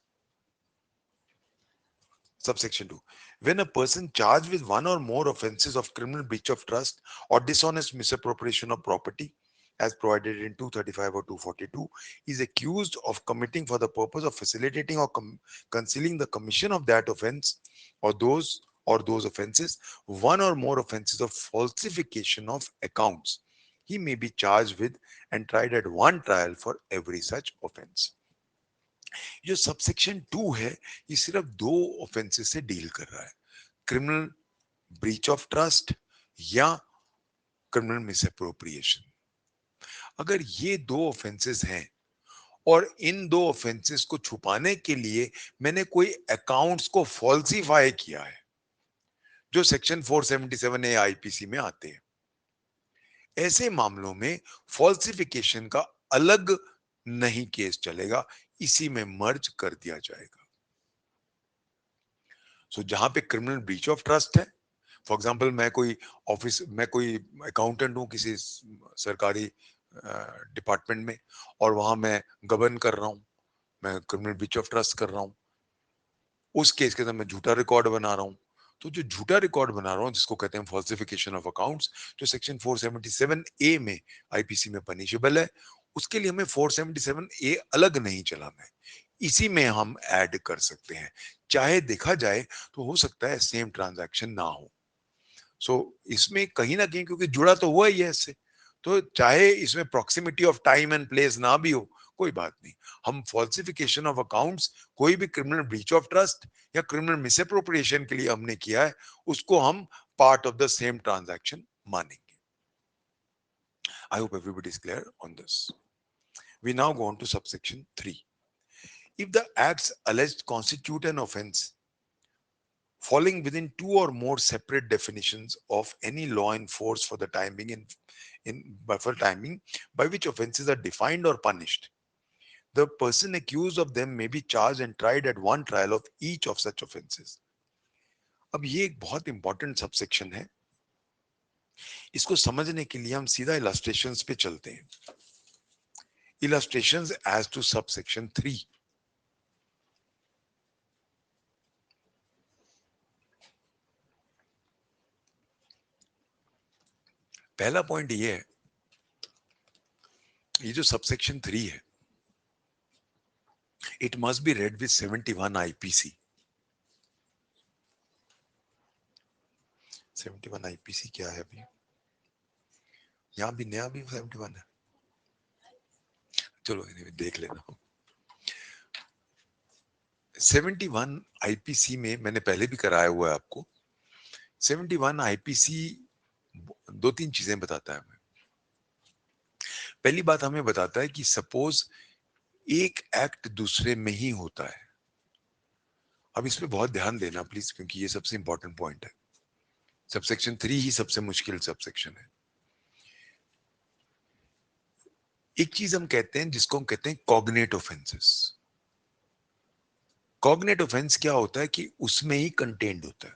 subsection 2, when a person charged with one or more offenses of criminal breach of trust or dishonest misappropriation of property as provided in 235 or 242 is accused of committing for the purpose of facilitating or concealing the commission of that offense or those offenses one or more offenses of falsification of accounts, he may be charged with and tried at one trial for every such offense. जो सबसेक्शन 2 है ये सिर्फ 2 ऑफेंसेस से डील कर रहा है, क्रिमिनल ब्रीच ऑफ ट्रस्ट या क्रिमिनल मिसअप्रोप्रिएशन। अगर ये 2 ऑफेंसेस हैं और इन 2 ऑफेंसेस को छुपाने के लिए मैंने कोई अकाउंट्स को फॉल्सिफाई किया है, जो सेक्शन 477 ए आईपीसी में आते हैं, ऐसे मामलों में फॉल्सिफिकेशन का अलग नहीं केस चलेगा, इसी में मर्ज कर दिया जाएगा। सो जहां पे क्रिमिनल ब्रीच ऑफ ट्रस्ट है, फॉर एग्जांपल मैं कोई अकाउंटेंट हूं किसी सरकारी डिपार्टमेंट में और वहां मैं गवर्न कर रहा हूं, मैं क्रिमिनल ब्रीच ऑफ ट्रस्ट कर रहा हूं, उस केस के अंदर मैं झूठा रिकॉर्ड बना रहा हूं, तो जो झूठा रिकॉर्ड बना रहा हूं जिसको कहते हैं फॉल्सिफिकेशन ऑफ अकाउंट्स, जो सेक्शन 477 ए में आईपीसी में पनिशेबल है, उसके लिए हमें 477 ए अलग नहीं चलाना है, इसी में हम ऐड कर सकते हैं। चाहे देखा जाए तो हो सकता है सेम ट्रांजैक्शन ना हो, सो इसमें कहीं ना कहीं क्योंकि जुड़ा तो हुआ ही है इससे, तो चाहे इसमें proximity of time and place ना भी हो, कोई बात नहीं, हम फॉल्सिफिकेशन ऑफ अकाउंट्स, कोई भी क्रिमिनल ब्रीच ऑफ ट्रस्ट या क्रिमिनल मिसअप्रोप्रिएशन के लिए हमने किया है, उसको हम part of the same transaction मानेंगे। I hope everybody is clear on this. We now go on to subsection 3. If the acts alleged constitute an offense falling within 2 or more separate definitions of any law in force for the timing in buffer timing by which offenses are defined or punished, the person accused of them may be charged and tried at one trial of each of such offenses. अब ये एक बहुत इंपॉर्टेंट सबसेक्शन है, इसको समझने के लिए हम सीधा इलस्ट्रेशंस पे चलते हैं। Illustrations as to subsection 3. पहला पॉइंट ये है, ये जो सबसेक्शन 3 है, it must be read with 71 IPC. 71 IPC क्या है अभी? यहां भी नया भी 71 है, चलो देख लेना। 71 आईपीसी में मैंने पहले भी कराया हुआ है आपको। 71 आईपीसी 2-3 चीजें बताता है हमें। पहली बात हमें बताता है कि सपोज एक एक्ट दूसरे में ही होता है, अब इसमें बहुत ध्यान देना प्लीज, क्योंकि ये सबसे इंपॉर्टेंट पॉइंट है। सबसेक्शन 3 ही सबसे मुश्किल सबसेक्शन है। एक चीज हम कहते हैं जिसको हम कहते हैं कॉग्नेट ऑफेंसेस। कॉग्नेट ऑफेंस क्या होता है कि उसमें ही कंटेंट होता है।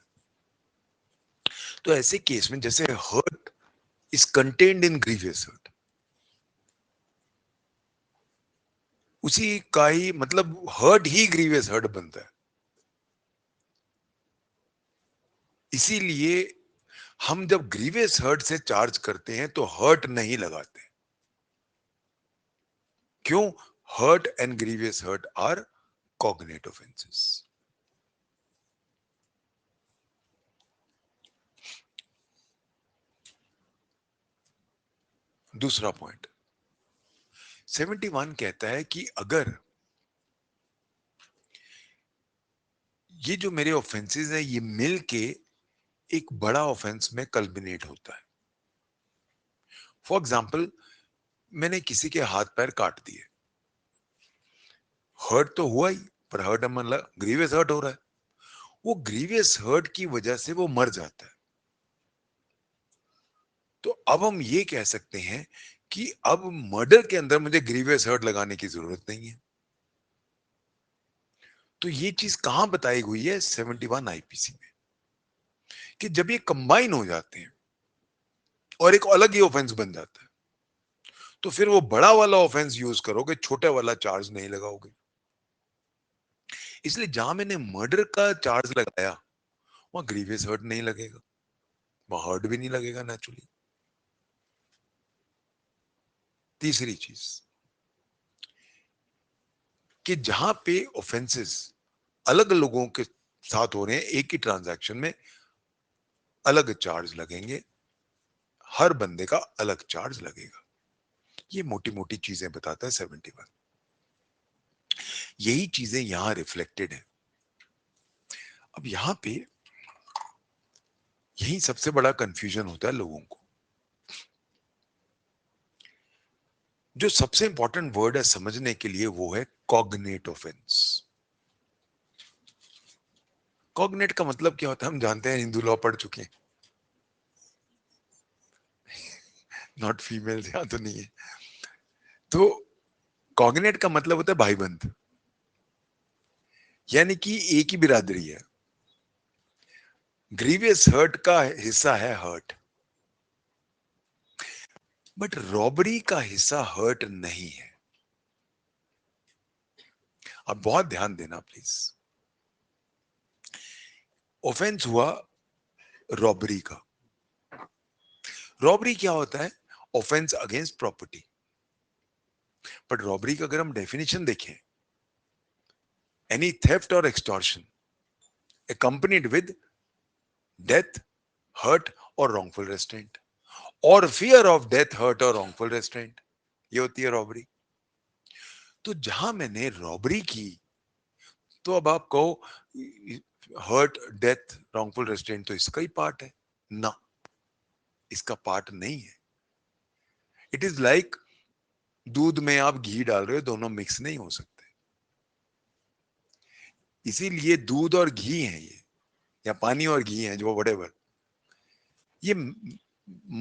तो ऐसे केस में जैसे hurt is contained in grievous hurt, उसी का ही मतलब हर्ट ही ग्रीवियस हर्ट बनता है। इसीलिए हम जब ग्रीवियस हर्ट से चार्ज करते हैं तो हर्ट नहीं लगाते। क्यों? Hurt and grievous hurt are cognate offences. दूसरा पॉइंट 71 कहता है कि अगर ये जो मेरे ऑफेंसेस है ये मिल के एक बड़ा ऑफेंस में कल्बिनेट होता है। फॉर एग्जाम्पल, मैंने किसी के हाथ पैर काट दिए, हर्ट तो हुआ ही, पर हर्ट मतलब ग्रीवियस हर्ट हो रहा है। वो ग्रीवियस हर्ट की वजह से वो मर जाता है। तो अब हम ये कह सकते हैं कि अब मर्डर के अंदर मुझे ग्रीवियस हर्ट लगाने की जरूरत नहीं है। तो ये चीज कहां बताई हुई है? 71 आईपीसी में, कि जब ये कंबाइन हो जाते हैं और एक अलग ही ऑफेंस बन जाता है, तो फिर वो बड़ा वाला ऑफेंस यूज करोगे, छोटे वाला चार्ज नहीं लगाओगे। इसलिए जहां मैंने मर्डर का चार्ज लगाया वहां ग्रीवियस हर्ट नहीं लगेगा, वहां हर्ट भी नहीं लगेगा नेचुरली। तीसरी चीज कि जहां पे ऑफेंसेस अलग लोगों के साथ हो रहे हैं एक ही ट्रांजैक्शन में, अलग चार्ज लगेंगे, हर बंदे का अलग चार्ज लगेगा। ये मोटी मोटी चीजें बताता है 71। यही चीजें यहां रिफ्लेक्टेड है। अब यहां पे यही सबसे बड़ा कंफ्यूजन होता है लोगों को। जो सबसे इंपॉर्टेंट वर्ड है समझने के लिए वो है कॉग्नेट ऑफेंस। कॉग्नेट का मतलब क्या होता है हम जानते हैं, हिंदू लॉ पढ़ चुके हैं। नॉट फीमेल, यहां तो नहीं है। तो कॉग्नेट का मतलब होता है भाईबंध, यानी कि एक ही बिरादरी है। ग्रीवियस हर्ट का हिस्सा है हर्ट, बट रॉबरी का हिस्सा हर्ट नहीं है। अब बहुत ध्यान देना प्लीज। ऑफेंस हुआ रॉबरी का। रॉबरी क्या होता है? Offence against property. But robbery का अगर हम डेफिनेशन देखें, एनी थेफ्ट और extortion accompanied with death, hurt और wrongful restraint, और fear of death, hurt और wrongful restraint, ये होती है रॉबरी। तो जहां मैंने रॉबरी की, तो अब आप कहो हर्ट, डेथ, रॉन्गफुल रेस्ट्रेंट तो इसका ही पार्ट है ना? इसका पार्ट नहीं है। इट इज लाइक दूध में आप घी डाल रहे हो, दोनों मिक्स नहीं हो सकते। इसीलिए दूध और घी है ये, या पानी और घी है, जो व्हाटएवर, ये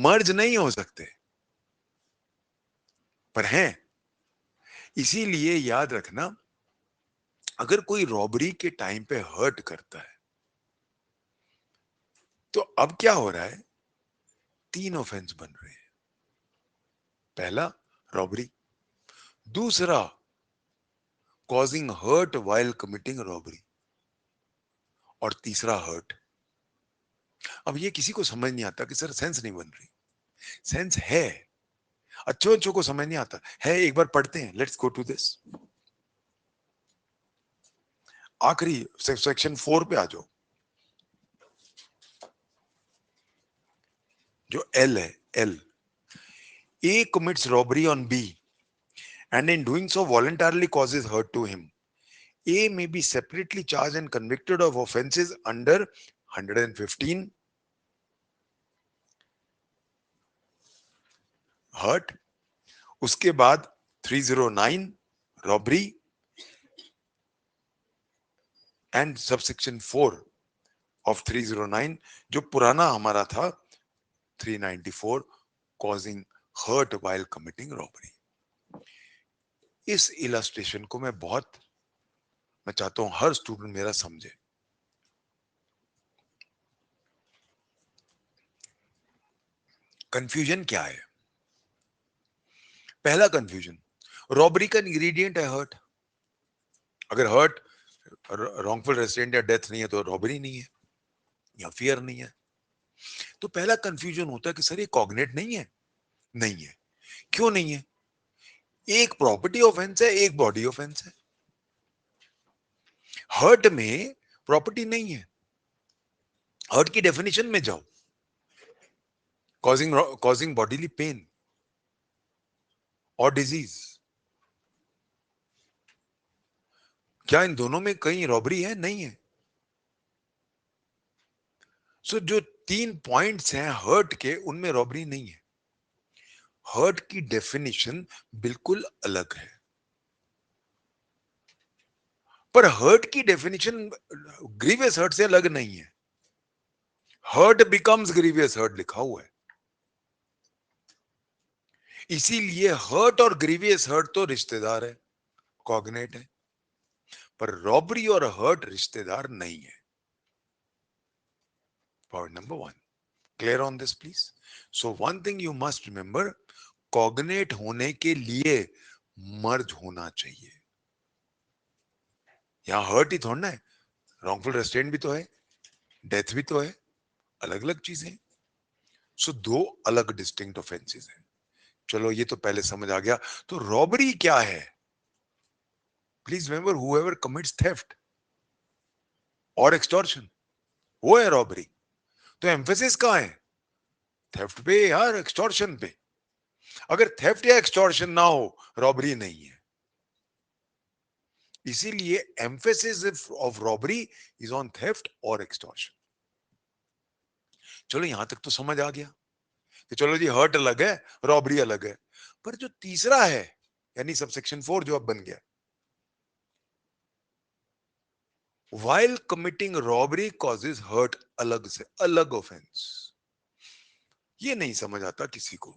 मर्ज नहीं हो सकते, पर हैं। इसीलिए याद रखना, अगर कोई रॉबरी के टाइम पे हर्ट करता है, तो अब क्या हो रहा है? तीन ऑफेंस बन रहे हैं। पहला रॉबरी, दूसरा causing hurt while committing robbery, और तीसरा हर्ट। अब ये किसी को समझ नहीं आता कि सर सेंस नहीं बन रही। सेंस है, अच्छों अच्छों को समझ नहीं आता है। एक बार पढ़ते हैं, लेट्स गो टू दिस। आखिरी सेक्शन 4 पे आ जाओ। जो एल है, L, A commits robbery on B and in doing so voluntarily causes hurt to him. A may be separately charged and convicted of offenses under 115 hurt, उसके बाद 309 robbery एंड सबसेक्शन 4 ऑफ 309 जो पुराना हमारा था 394 causing hurt while committing robbery. इस इलस्ट्रेशन को मैं चाहता हूं हर स्टूडेंट मेरा समझे। कंफ्यूजन क्या है? पहला कंफ्यूजन, रॉबरी का इंग्रेडिएंट है हर्ट। अगर हर्ट, रॉन्गफुल रेस्ट्रेंट या डेथ नहीं है तो रॉबरी नहीं है या फियर नहीं है। तो पहला कंफ्यूजन होता है कि सर ये कॉग्नेट नहीं है। नहीं है। क्यों नहीं है? एक प्रॉपर्टी ऑफेंस है, एक बॉडी ऑफेंस है। हर्ट में प्रॉपर्टी नहीं है। हर्ट की डेफिनेशन में जाओ, कॉजिंग बॉडीली पेन और डिजीज। क्या इन दोनों में कहीं रॉबरी है? नहीं है। सो जो 3 पॉइंट्स हैं हर्ट के, उनमें रॉबरी नहीं है। हर्ट की डेफिनेशन बिल्कुल अलग है। पर हर्ट की डेफिनेशन ग्रीवियस हर्ट से अलग नहीं है। हर्ट बिकम्स ग्रीवियस हर्ट लिखा हुआ है। इसीलिए हर्ट और ग्रीवियस हर्ट तो रिश्तेदार है, कॉग्नेट है। पर रॉबरी और हर्ट रिश्तेदार नहीं है। Point number 1 clear on this please. So one thing you must remember, cognate होने के लिए मर्ज होना चाहिए। यहां हर्ट ही थोड़ा है, रॉन्गफुल रेस्ट्रेंट भी तो है, डेथ भी तो है, अलग अलग चीजें। सो दो अलग डिस्टिंक्ट ऑफेंसेस हैं। चलो ये तो पहले समझ आ गया। तो रॉबरी क्या है? Please remember, whoever commits theft और एक्सटॉर्शन, वो है रॉबरी। तो एम्फेसिस कहां है? थेफ्ट पे या एक्सटॉर्शन पे। अगर थेफ्ट या एक्सटॉर्शन ना हो, रॉबरी नहीं है। इसीलिए emphasis of robbery is on theft और एक्सटॉर्शन। चलो यहां तक तो समझ आ गया कि चलो जी हर्ट अलग है, रॉबरी अलग है। पर जो तीसरा है, यानी सबसेक्शन 4 जो अब बन गया, while committing robbery causes hurt, अलग से अलग ऑफेंस। ये नहीं समझ आता किसी को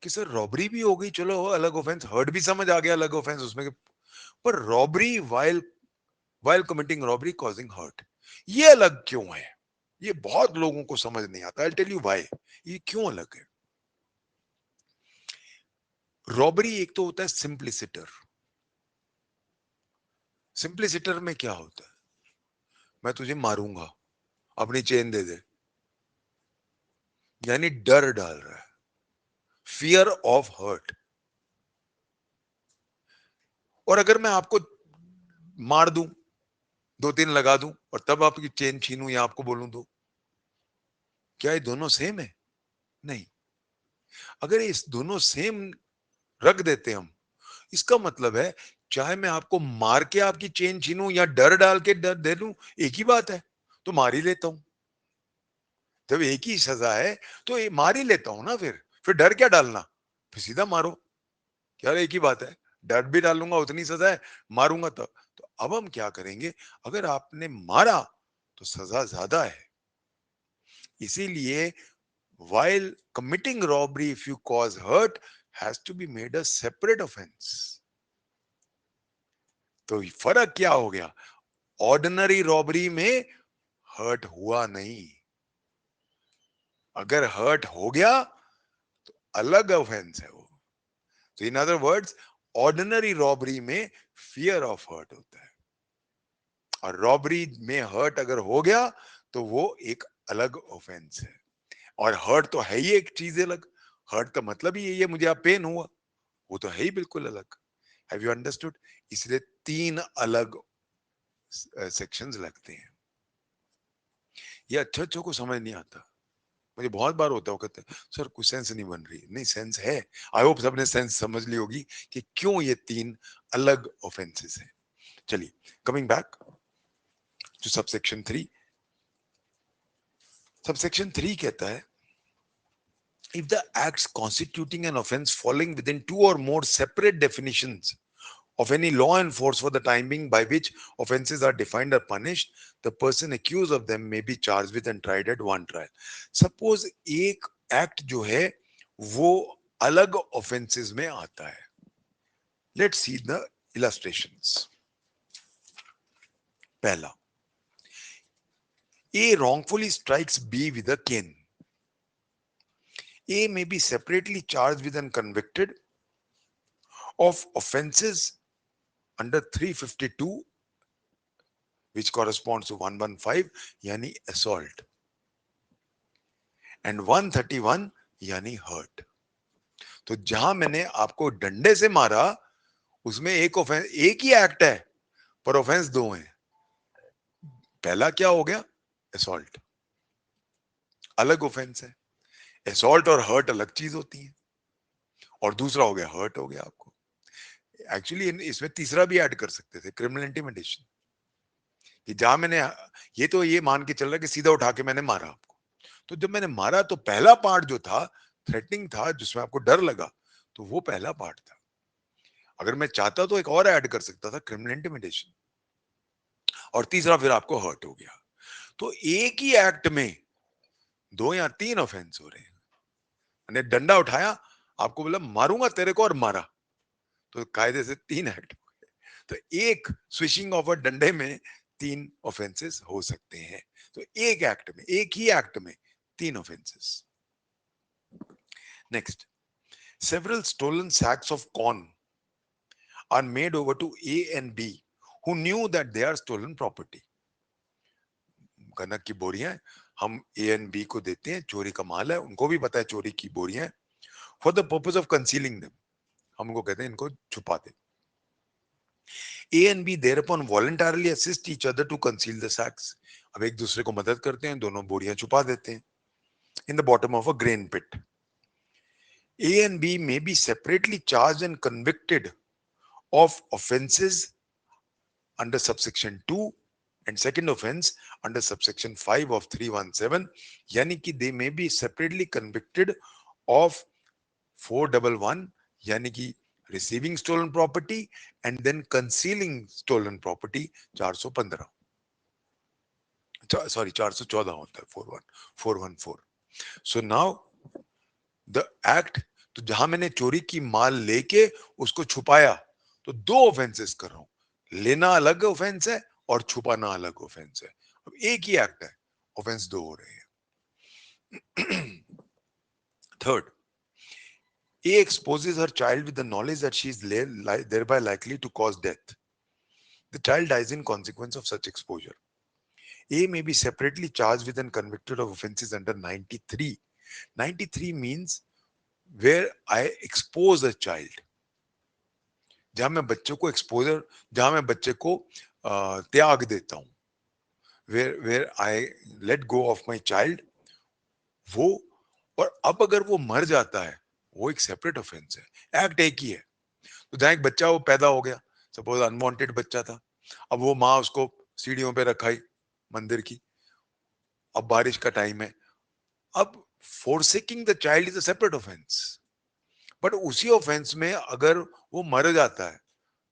कि सर रॉबरी भी हो गई, चलो अलग ऑफेंस, हर्ट भी समझ आ गया अलग ऑफेंस उसमें, पर robbery while committing robbery causing hurt, ये अलग क्यों है? ये बहुत लोगों को समझ नहीं आता। आई टेल यू व्हाई, ये क्यों अलग है। रॉबरी एक तो होता है सिंप्लिसिटर। सिंप्लिसिटर में क्या होता है? मैं तुझे मारूंगा, अपनी चेन दे दे, यानी डर डाल रहा है, फियर ऑफ हर्ट। और अगर मैं आपको मार दूं, 2-3 लगा दूं और तब आपकी चेन छीनूं या आपको बोलूं तो क्या ये दोनों सेम है? नहीं। अगर इस दोनों सेम रख देते हम, इसका मतलब है चाहे मैं आपको मार के आपकी चेन छीनूं या डर डाल के डर दे दूं, एक ही बात है। तो मार ही लेता हूं। जब एक ही सजा है तो ये मार ही लेता हूं ना। फिर डर क्या डालना, फिर सीधा मारो। क्या एक ही बात है, डर भी डालूंगा उतनी सजा है, मारूंगा तो अब हम क्या करेंगे? अगर आपने मारा तो सजा ज्यादा है। इसीलिए while committing robbery, if you cause hurt, has to be made a separate offense. तो फर्क क्या हो गया? ऑर्डिनरी रॉबरी में हर्ट हुआ नहीं। अगर हर्ट हो गया तो अलग ऑफेंस है वो। तो in other words, ordinary robbery में फियर ऑफ हर्ट होता है, और रॉबरी में हर्ट अगर हो गया तो वो एक अलग ऑफेंस है। और हर्ट तो है ही एक चीज अलग। हर्ट का मतलब ही यही है, मुझे आप पेन हुआ, वो तो है ही बिल्कुल अलग। Have you understood? इसलिए 3 अलग सेक्शंस लगते हैं। ये अच्छे अच्छों को समझ नहीं आता। मुझे बहुत बार होता है, कहते हैं सर कुछ सेंस नहीं बन रही। नहीं, सेंस है। आई होप सबने सेंस समझ ली होगी कि क्यों ये 3 अलग ऑफेंसेस हैं। चलिए, कमिंग बैक टू सबसेक्शन 3। सबसेक्शन 3 कहता है, if the acts constituting an offense falling within 2 or more separate definitions of any law and force for the time being by which offenses are defined or punished, the person accused of them may be charged with and tried at one trial. Suppose एक एक्ट जो है वो अलग ऑफेंसेस में आता है। Let's see the illustrations. पहला, A wrongfully strikes B with a cane. A may be separately charged with and convicted of offenses under 352, which corresponds to 115 यानी assault, and 131 यानी hurt. तो जहां मैंने आपको डंडे से मारा, उसमें एक ही एक्ट है, पर ऑफेंस दो हैं। पहला क्या हो गया, असॉल्ट, अलग ऑफेंस है। असॉल्ट और हर्ट अलग चीज होती है। और दूसरा हो गया हर्ट, हो गया आपको। एक्चुअली इसमें तीसरा भी ऐड कर सकते थे, क्रिमिनल इंटिमिडेशन, कि जहां मैंने, ये तो ये मान के चल रहा है कि सीधा उठा के मैंने मारा आपको, तो जब मैंने मारा तो पहला पार्ट जो था थ्रेटनिंग था, जिसमें आपको डर लगा, तो वो पहला पार्ट था। अगर मैं चाहता तो एक और ऐड कर सकता था, क्रिमिनल इंटिमिडेशन, और तीसरा फिर आपको हर्ट हो गया। तो एक ही एक्ट में दो या तीन ऑफेंस हो रहे हैं। मैंने डंडा उठाया, आपको बोला मारूंगा तेरे को, और मारा, तो कायदे से तीन एक्ट हो गए। तो एक स्विचिंग ऑफ अ डंडे में तीन ऑफेंसेस हो सकते हैं। तो एक एक्ट में, एक ही एक्ट में तीन offences. Next, several stolen sacks of corn are made over to A and B who knew that they are stolen property. कनक की बोरियां हम ए एंड बी को देते हैं, चोरी का माल है, उनको भी पता है चोरी की बोरियां, for the purpose of concealing them, हम उनको कहते हैं इनको छुपा दे। A and B thereupon voluntarily assist each other to conceal the sacks. अब एक दूसरे को मदद करते हैं, दोनों बोरियां छुपा देते हैं in the bottom of a grain pit. A and B may be separately charged and convicted of offenses under subsection 2 and second offense under subsection 5 of 317, यानी कि they may be separately convicted of 411, यानी कि receiving stolen property and then concealing stolen property 415, sorry 414 होता है, 414। so now the act, तो जहां मैंने चोरी की माल लेके उसको छुपाया, तो दो ऑफेंसेस कर रहा हूं, लेना अलग ऑफेंस है और छुपाना अलग ऑफेंस है। अब एक ही एक्ट है, ऑफेंस दो हो रहे हैं। Third, A exposes her child with the knowledge that she is thereby likely to cause death. The child dies in consequence of such exposure. A may be separately charged with and convicted of offenses under 93. 93 means where I expose a child. जहां मैं बच्चे को एक्सपोजर, जहां मैं बच्चे को त्याग देता हूं, where I let go of my child, वो, और अब अगर वो मर जाता है, वो एक सेपरेट ऑफेंस है। एक्ट एक ही है। तो जहां एक बच्चा वो पैदा हो गया, सपोज अनवांटेड बच्चा था, अब वो माँ उसको सीढ़ियों पे रखाई मंदिर की, अब बारिश का टाइम है, अब forsaking the child is a separate offence, but उसी ऑफेंस में अगर वो मर जाता है,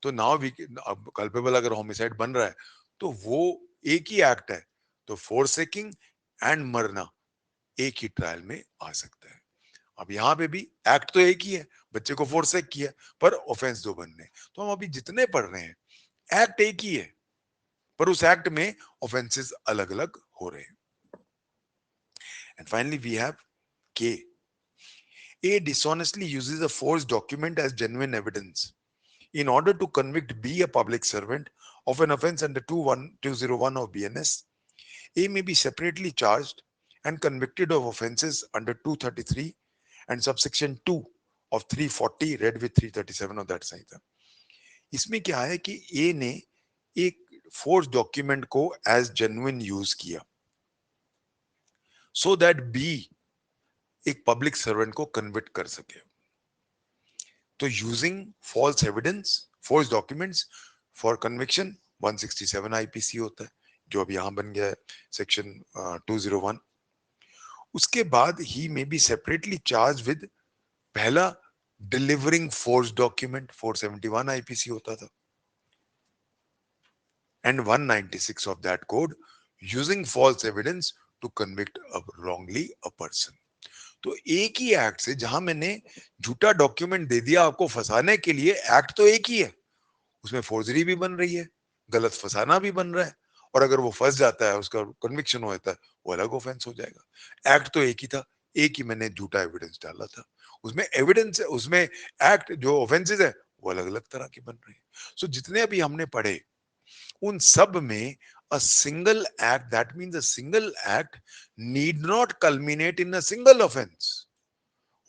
तो नाउ वी, अब कल्पेबल अगर होमिसाइड बन रहा है, तो वो एक ही एक्ट है, तो फोरसेकिंग एंड मरना एक ही ट्रायल में आ सकता है। अब यहाँ पे भी एक्ट तो एक ही है, बच्चे को फोरसेक किया, पर ऑफेंस दो बनने। तो हम अभी जितने पढ़ रहे हैं, एक्ट एक ही है, पर उस एक्ट में ऑफेंसेस अलग अलग हो रहे हैं। एंड फाइनली वी हैव के। A dishonestly uses a forged document as genuine evidence in order to convict B, a public servant, of an offense under 201 of BNS. A may be separately charged and convicted of offenses under 233 and subsection 2 of 340, read with 337 of that Sanhita. इसमें क्या है कि A ने एक फोर्स डॉक्यूमेंट को एज जेन्युइन यूज किया, सो दैट B एक पब्लिक सर्वेंट को कन्विक्ट कर सके। तो using false evidence, false documents for conviction 167 IPC होता है, जो अब यहां बन गया है सेक्शन 201। उसके बाद ही may be separately charge with, पहला डिलीवरिंग फोर्स डॉक्यूमेंट 471 आईपीसी होता था, and 196 of that code using false evidence to convict wrongly a person. तो एक ही एक्ट से, जहां मैंने झूठा डॉक्यूमेंट दे दिया आपको फंसाने के लिए, एक्ट तो एक ही है, उसमें फोर्जरी भी बन रही है, गलत फंसाना भी बन रहा है, और अगर वो फंस जाता है, उसका कन्विक्शन हो जाता है, वो अलग ऑफेंस हो जाएगा। एक्ट तो एक ही था, एक ही मैंने झूठा एविडेंस डाला था, उसमें एविडेंस, उसमें एक्ट जो ऑफेंसेस है वो अलग अलग तरह के बन रहे हैं। सो जितने अभी हमने पढ़े, उन सब में a single act, that means a single act need not culminate in a single offense.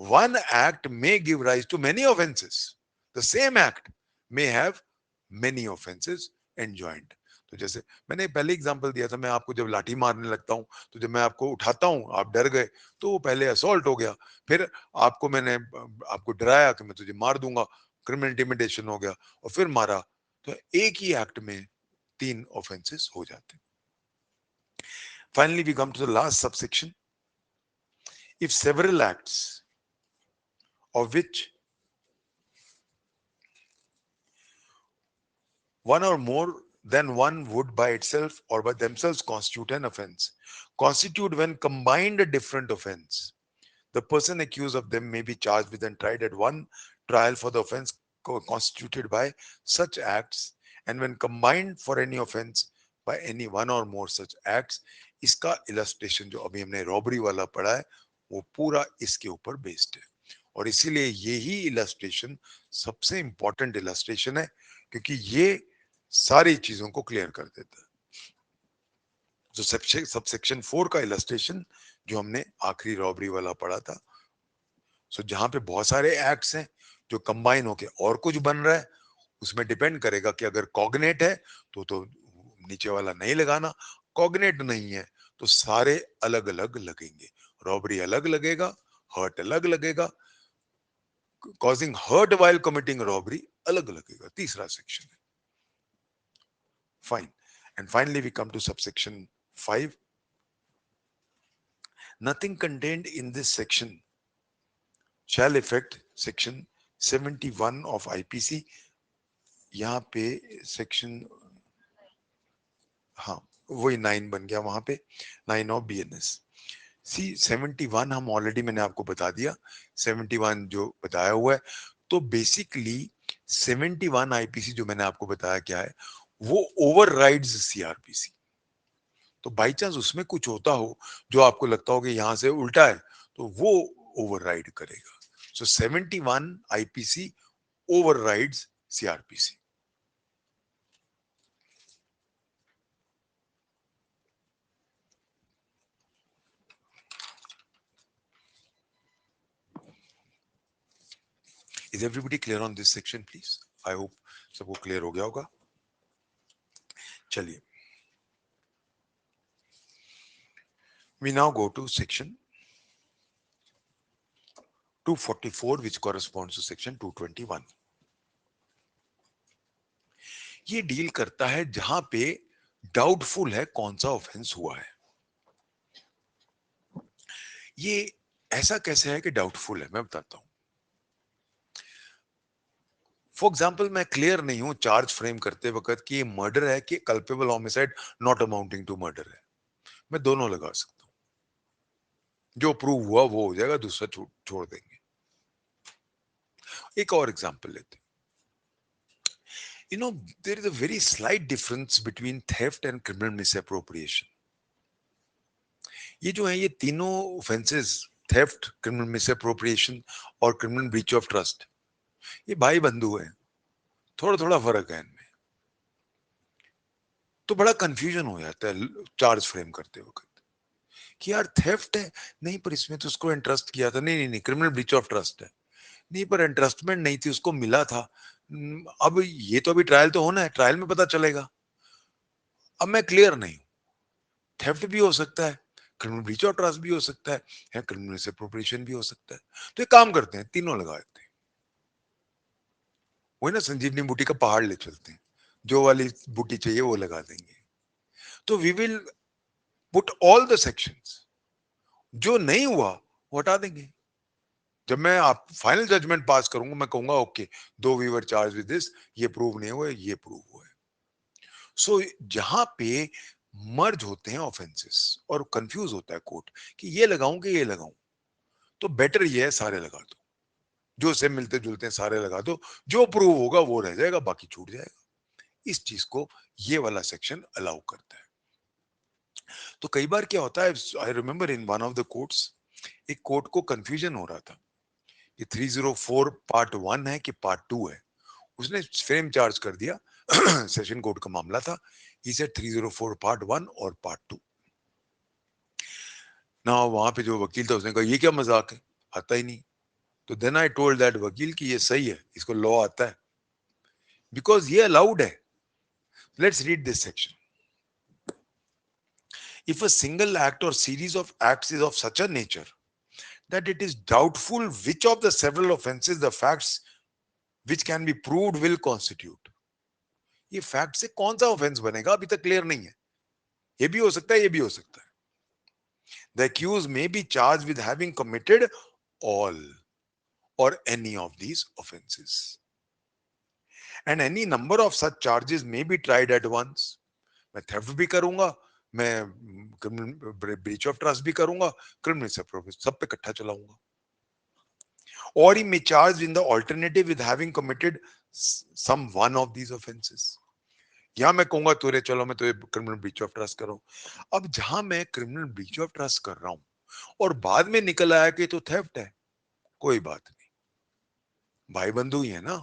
One act may give rise to many offenses. The same act may have many offenses enjoined. तो जैसे मैंने पहले एग्जांपल दिया था, मैं आपको जब लाठी मारने लगता हूं, तो जब मैं आपको उठाता हूं आप डर गए, तो वो पहले असॉल्ट हो गया, फिर आपको मैंने आपको डराया कि मैं तुझे मार दूंगा, क्रिमिनल इंटिमिडेशन हो गया, और फिर मारा। तो एक ही एक्ट में 3 ऑफेंसेस हो जाते हैं। Finally we come to the last subsection. If several acts of which one or more than one would by itself or by themselves constitute an offense, constitute when combined a different offense. The person accused of them may be charged with and tried at one trial for the offense constituted by such acts, and when combined for any offense by any one or more such acts. इसका illustration जो अभी हमने रॉबरी वाला पढ़ा है वो पूरा इसके ऊपर बेस्ड है, और इसीलिए यही इलस्ट्रेशन सबसे इंपॉर्टेंट इलस्ट्रेशन है, क्योंकि ये सारी चीजों को क्लियर कर देता है। जो सबसेक्शन 4 का इलस्ट्रेशन जो हमने आखिरी रॉबरी वाला पढ़ा था, सो जहां पे बहुत सारे एक्ट्स हैं जो कंबाइन होके और कुछ बन रहा है, उसमें डिपेंड करेगा कि अगर कॉग्नेट है तो नीचे वाला नहीं लगाना, कॉग्नेट नहीं है तो सारे अलग अलग लगेंगे। रॉबरी अलग लगेगा, हर्ट अलग लगेगा, causing hurt while committing robbery अलग लगेगा, तीसरा सेक्शन है। Fine. And finally we come to subsection 5। Nothing contained in this section shall affect section 71 of IPC। यहाँ पे सेक्शन, हाँ वही 9 बन गया वहां पे, 9 ऑफ BNS। सी 71 हम ऑलरेडी मैंने आपको बता दिया, 71 जो बताया हुआ है, तो बेसिकली 71 आईपीसी जो मैंने आपको बताया क्या है, वो ओवरराइड्स सीआरपीसी। तो बाई चांस उसमें कुछ होता हो जो आपको लगता हो कि यहां से उल्टा है, तो वो ओवरराइड करेगा। सो 71 IPC overrides CrPC. Is everybody clear on this section please? I hope सबको क्लियर हो गया होगा। चलिए, we now go to section 244 which corresponds to section 221। ये डील करता है जहां पे डाउटफुल है कौन सा ऑफेंस हुआ है। ये ऐसा कैसे है कि डाउटफुल है, मैं बताता हूं। फॉर एग्जाम्पल मैं क्लियर नहीं हूं चार्ज फ्रेम करते वक्त कि ये मर्डर है कि culpable homicide not amounting to murder है, मैं दोनों लगा सकता हूं, जो प्रूव हुआ वो हो जाएगा, दूसरा छोड़ देंगे। एक और एग्जाम्पल लेते हैं। You know, there is a very slight difference between theft and criminal misappropriation. ये जो है ये तीनों ऑफेंसेस, थेफ्ट, क्रिमिनल मिसअप्रोप्रिएशन और क्रिमिनल ब्रीच ऑफ ट्रस्ट, ये भाई बंधु हैं, थोड़ा थोड़ा फर्क है इनमें। तो बड़ा कंफ्यूजन हो जाता है चार्ज फ्रेम करते वक्त कि यार थेफ्ट है, नहीं पर इसमें तो उसको इंटरेस्ट किया था, नहीं नहीं नहीं क्रिमिनल ब्रीच ऑफ ट्रस्ट है, नहीं पर इंटरेस्टमेंट नहीं थी उसको मिला था। अब ये तो अभी ट्रायल तो होना है, ट्रायल में पता चलेगा। अब मैं क्लियर नहीं हूं, थेफ्ट भी हो सकता है, क्रिमिनल ब्रीच ऑफ ट्रस्ट भी हो सकता है, क्रिमिनल मिसअप्रोप्रिएशन भी हो सकता है। तो एक काम करते हैं, तीनों लगा देते हैं, वही ना संजीवनी बूटी का पहाड़ ले चलते हैं, जो वाली बूटी चाहिए वो लगा देंगे। तो we will put all the sections, जो नहीं हुआ वो हटा देंगे। जब मैं आप फाइनल जजमेंट पास करूंगा, मैं कहूंगा okay, though we were charge with this, ये प्रूव नहीं हुआ, ये प्रूव हुआ है। सो जहां पे मर्ज होते हैं ऑफेंसेस और कंफ्यूज होता है कोर्ट कि ये लगाऊं कि ये लगाऊं, तो बेटर ये है सारे लगा दो, जो से मिलते जुलते हैं सारे लगा दो, जो प्रूव होगा वो रह जाएगा, बाकी छूट जाएगा। इस चीज को ये वाला सेक्शन अलाउ करता है। तो कई बार क्या होता है, I remember in one of the courts, एक कोर्ट को कंफ्यूजन हो रहा था कि 304 पार्ट 1 है कि पार्ट 2 है। उसने फ्रेम चार्ज कर दिया सेशन कोर्ट का मामला था, ही सेड 304 पार्ट 1 और पार्ट 2 ना। वहां पे जो वकील था उसने कहा ये क्या मजाक है, आता ही नहीं। तो देन आई टोल्ड दैट वकील कि ये सही है, इसको लॉ आता है, बिकॉज ये अलाउड है। Let's read this section. If a single act or series of acts is of such a nature that it is doubtful which of the several offenses the facts which can be proved will constitute. ये फैक्ट से कौन सा ऑफेंस बनेगा अभी तक क्लियर नहीं है. ये भी हो सकता है, ये भी हो सकता है. The accused may be charged with having committed all or any of these offenses. And any number of such charges may be tried at once. मैं थेफ्ट भी करूंगा, मैं क्रिमिनल ब्रीच ऑफ ट्रस्ट भी करूंगा, क्रिमिनल सब पे इकट्ठा चलाऊंगा. Or he may charge in the alternative with having committed some one of these offenses. या मैं कहूंगा तुरे चलो मैं तुझे क्रिमिनल ब्रीच ऑफ ट्रस्ट करूं. अब जहां मैं क्रिमिनल ब्रीच ऑफ ट्रस्ट कर रहा हूं और बाद में निकल आया कि तो थेफ्ट है, कोई बात नहीं, भाई बंधु ही है ना,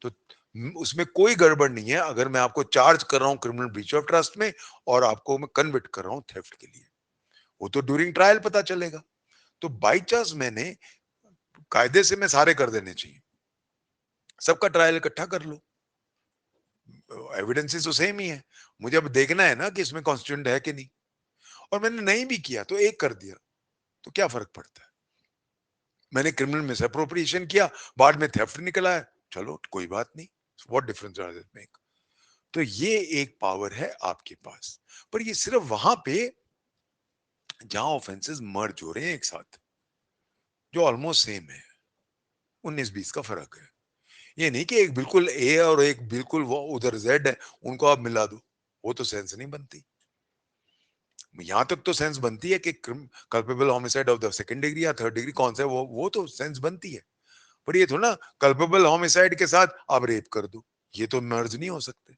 तो उसमें कोई गड़बड़ नहीं है. अगर मैं आपको चार्ज कर रहा हूं क्रिमिनल ब्रीच ऑफ ट्रस्ट में और आपको मैं कन्विक्ट कर रहा हूं थेफ्ट के लिए, वो तो ड्यूरिंग ट्रायल पता चलेगा. तो बाई चांस मैंने कायदे से मैं सारे कर देने चाहिए, सबका ट्रायल इकट्ठा कर लो, एविडेंसेस तो सेम ही है, मुझे अब देखना है ना कि इसमें कॉन्स्टिट्यूएंट है कि नहीं. और मैंने नहीं भी किया तो एक कर दिया, तो क्या फर्क पड़ता है. मैंने क्रिमिनल मिस अप्रोप्रिएशन किया, बाद में थेफ्ट निकला है, चलो कोई बात नहीं, what difference does it make. तो ये एक पावर है आपके पास, पर ये सिर्फ वहां पे जहां ऑफेंसेस मर्ज हो रहे हैं एक साथ, जो ऑलमोस्ट सेम है, 19-20 का फर्क है. ये नहीं कि एक बिल्कुल ए और एक बिल्कुल वो उधर जेड है, उनको आप मिला दो, वो तो सेंस नहीं बनती. यहां तक तो सेंस बनती है कि culpable homicide of the second degree या थर्ड डिग्री कौन सा है, वो तो सेंस बनती है. पर ये थोड़ा कल्पेबल होमिसाइड के साथ आप रेप कर दो, ये तो मर्ज नहीं हो सकते.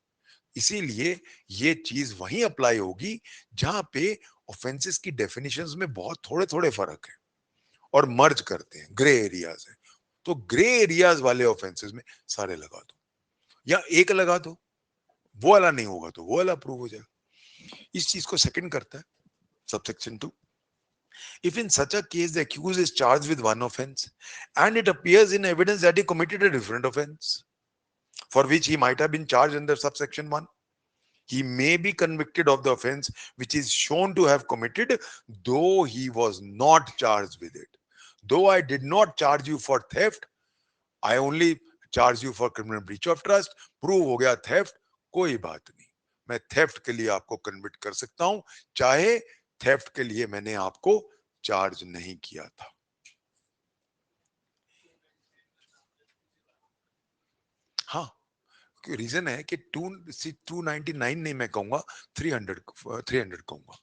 इसीलिए ये चीज वहीं अप्लाई होगी जहां पे ऑफेंसेस की डेफिनेशंस में बहुत थोड़े थोड़े फर्क है और मर्ज करते हैं, ग्रे एरियाज है. तो ग्रे एरियाज वाले ऑफेंसेस में सारे लगा दो या एक लगा दो, वो वाला नहीं होगा तो वो वाला अप्रूव हो जाएगा. इस चीज को सेकंड करता है subsection 2. If in such a case the accused is charged with one offense and it appears in evidence that he committed a different offense for which he might have been charged under subsection 1, he may be convicted of the offense which is shown to have committed, though he was not charged with it. Though I did not charge you for theft, I only charge you for criminal breach of trust. Prove हो गया theft, कोई बात नहीं, मैं थेफ्ट के लिए आपको कन्विक्ट कर सकता हूं, चाहे थेफ्ट के लिए मैंने आपको चार्ज नहीं किया था. हाँ, रीजन है कि 299 नहीं मैं कहूंगा, 300 कहूंगा,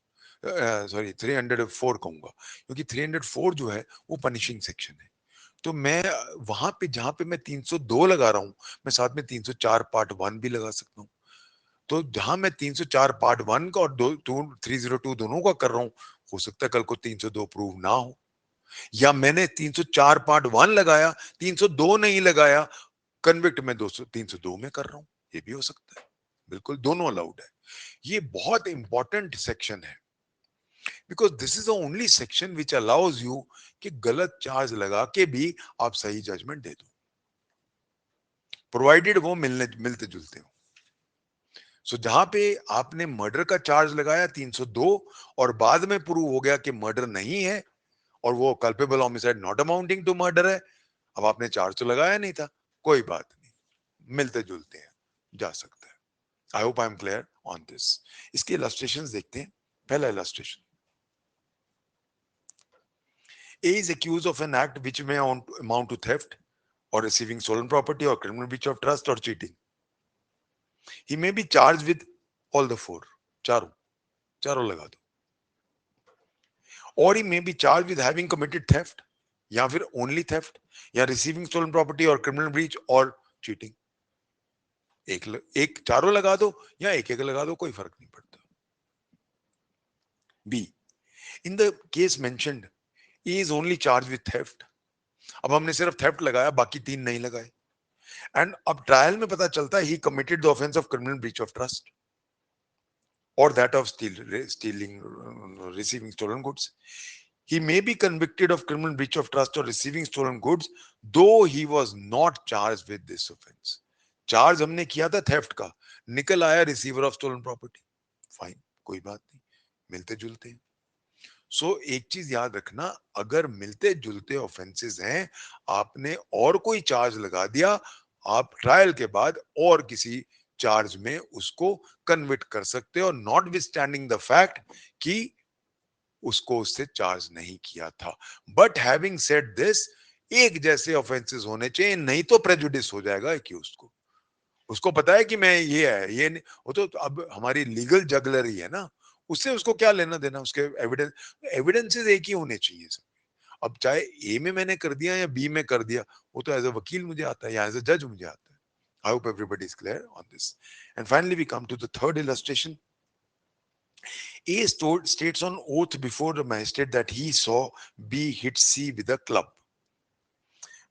सॉरी 304 कहूंगा, क्योंकि 304 जो है वो पनिशिंग सेक्शन है. तो मैं वहां पे जहां पे मैं 302 लगा रहा हूं, मैं साथ में 304 पार्ट 1 भी लगा सकता हूं. तो जहां मैं 304 पार्ट 1 का और 302 दोनों का कर रहा हूं, हो सकता है कल को 302 प्रूव ना हो, या मैंने 304 पार्ट 1 लगाया, 302 नहीं लगाया, कन्विक्ट में 302 में कर रहा हूं, ये भी हो सकता है. बिल्कुल दोनों अलाउड है. ये बहुत इंपॉर्टेंट सेक्शन है, because this is the only section which allows you कि गलत चार्ज लगा के भी आप सही जजमेंट दे दो, प्रोवाइडेड वो मिलते जुलते हो. सो जहां पे आपने मर्डर का चार्ज लगाया 302 और बाद में प्रूव हो गया कि मर्डर नहीं है और वो culpable homicide not amounting to murder है, अब आपने चार्ज तो लगाया नहीं था, कोई बात नहीं, मिलते जुलते हैं, जा सकता है. I hope I am clear on this. इसके इलस्ट्रेशंस देखते हैं. पहला illustration, A is accused of an act which may amount to theft or receiving stolen property or criminal breach of trust or cheating. He may be charged with all the four, चारों लगा दो. Or he may be charged with having committed theft, या फिर only theft, या receiving stolen property or criminal breach or cheating. एक चारों लगा दो या एक लगा दो, कोई फर्क नहीं पड़ता. B, in the case mentioned, he is only charged with theft. अब हमने सिर्फ theft लगाया, बाकी 3 नहीं लगाए. And अब ट्रायल में पता चलता है he committed the offense of criminal breach of trust or that of stealing, receiving stolen goods. He may be convicted of criminal breach of trust or receiving stolen goods, though he was not charged with this offense. Charge हमने किया था थेफ्ट का, निकल आया receiver of stolen property, fine, कोई बात नहीं, मिलते जुलते हैं। सो एक चीज याद रखना, अगर मिलते जुलते ऑफेंसेस हैं, आपने और कोई चार्ज लगा दिया, आप ट्रायल के बाद और किसी चार्ज में उसको कन्विट कर सकते हो, नॉट विथस्टैंडिंग द फैक्ट कि उसको उससे चार्ज नहीं किया था। बट हैविंग सेड दिस, एक जैसे ऑफेंसेस होने चाहिए, नहीं तो प्रेजुडिस हो जाएगा एक्यूज्ड को। उसको पता है कि मैं ये है, ये नहीं, वो तो अब हमारी लीगल जगलरी है ना, उससे उसको क्या लेना देना, उसके एविडेंसेस एक ही होने चाहिए सब। अब चाहे ए में मैंने कर दिया या बी में कर दिया, वो तो एज अ वकील मुझे आता है या एज अ जज मुझे आता है। I hope everybody is clear on this. And finally we come to the third illustration. A states on oath before the magistrate that he saw B hit C with a club.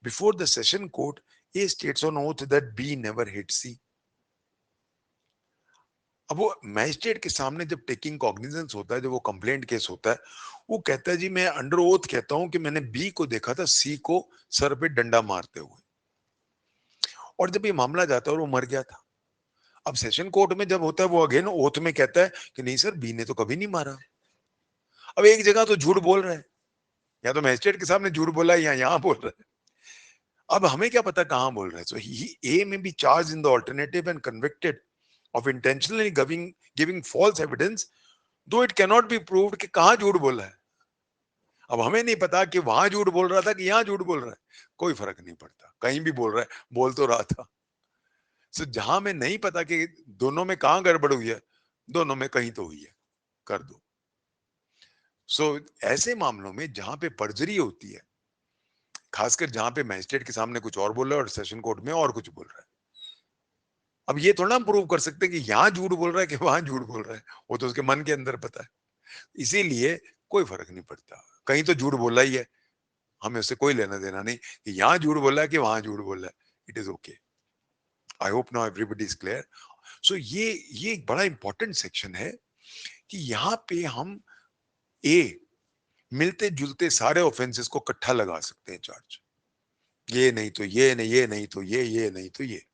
Before the session court, A states on oath that B never hit C. अब वो मैजिस्ट्रेट के सामने जब टेकिंग कॉग्निजेंस होता है, जब वो कंप्लेंट केस होता है, वो कहता है जी मैं अंडर ओथ कहता हूं कि मैंने बी को देखा था सी को सर पे डंडा मारते हुए, और जब ये मामला जाता है और वो मर गया था। अब सेशन कोर्ट में जब होता है, वो अगेन ओथ में कहता है कि नहीं सर, बी ने तो कभी नहीं मारा। अब एक जगह तो झूठ बोल रहा है, या तो मैजिस्ट्रेट के सामने झूठ बोला है या यहाँ बोल रहा है। अब हमें क्या पता कहां बोल रहा है। सो he A may be charge in the alternative and convicted of intentionally giving false evidence, though it cannot be proved कि कहां झूठ बोला है। अब हमें नहीं पता कि वहां झूठ बोल रहा था कि यहां झूठ बोल रहा है, कोई फर्क नहीं पड़ता, कहीं भी बोल रहा है, बोल तो रहा था। सो जहां में नहीं पता कि दोनों में कहां गड़बड़ हुई है, दोनों में कहीं तो हुई है, कर दो। सो ऐसे मामलों में जहां पे पर्जरी होती है, खासकर जहां पे मैजिस्ट्रेट के सामने कुछ और बोल रहा है और सेशन कोर्ट में और कुछ बोल रहा है, अब ये थोड़ा हम प्रूव कर सकते हैं कि यहां झूठ बोल रहा है कि वहां झूठ बोल रहा है, वो तो उसके मन के अंदर पता है। इसीलिए कोई फर्क नहीं पड़ता, कहीं तो झूठ बोला ही है, हमें उससे कोई लेना देना नहीं कि यहां झूठ बोला है कि वहां झूठ बोला है। It is okay. I hope now everybody is clear. So ये एक बड़ा इंपॉर्टेंट सेक्शन है कि यहाँ पे हम ए मिलते जुलते सारे ऑफेंसेस को इकट्ठा लगा सकते हैं चार्ज, ये नहीं तो ये नहीं, ये नहीं तो ये नहीं तो ये।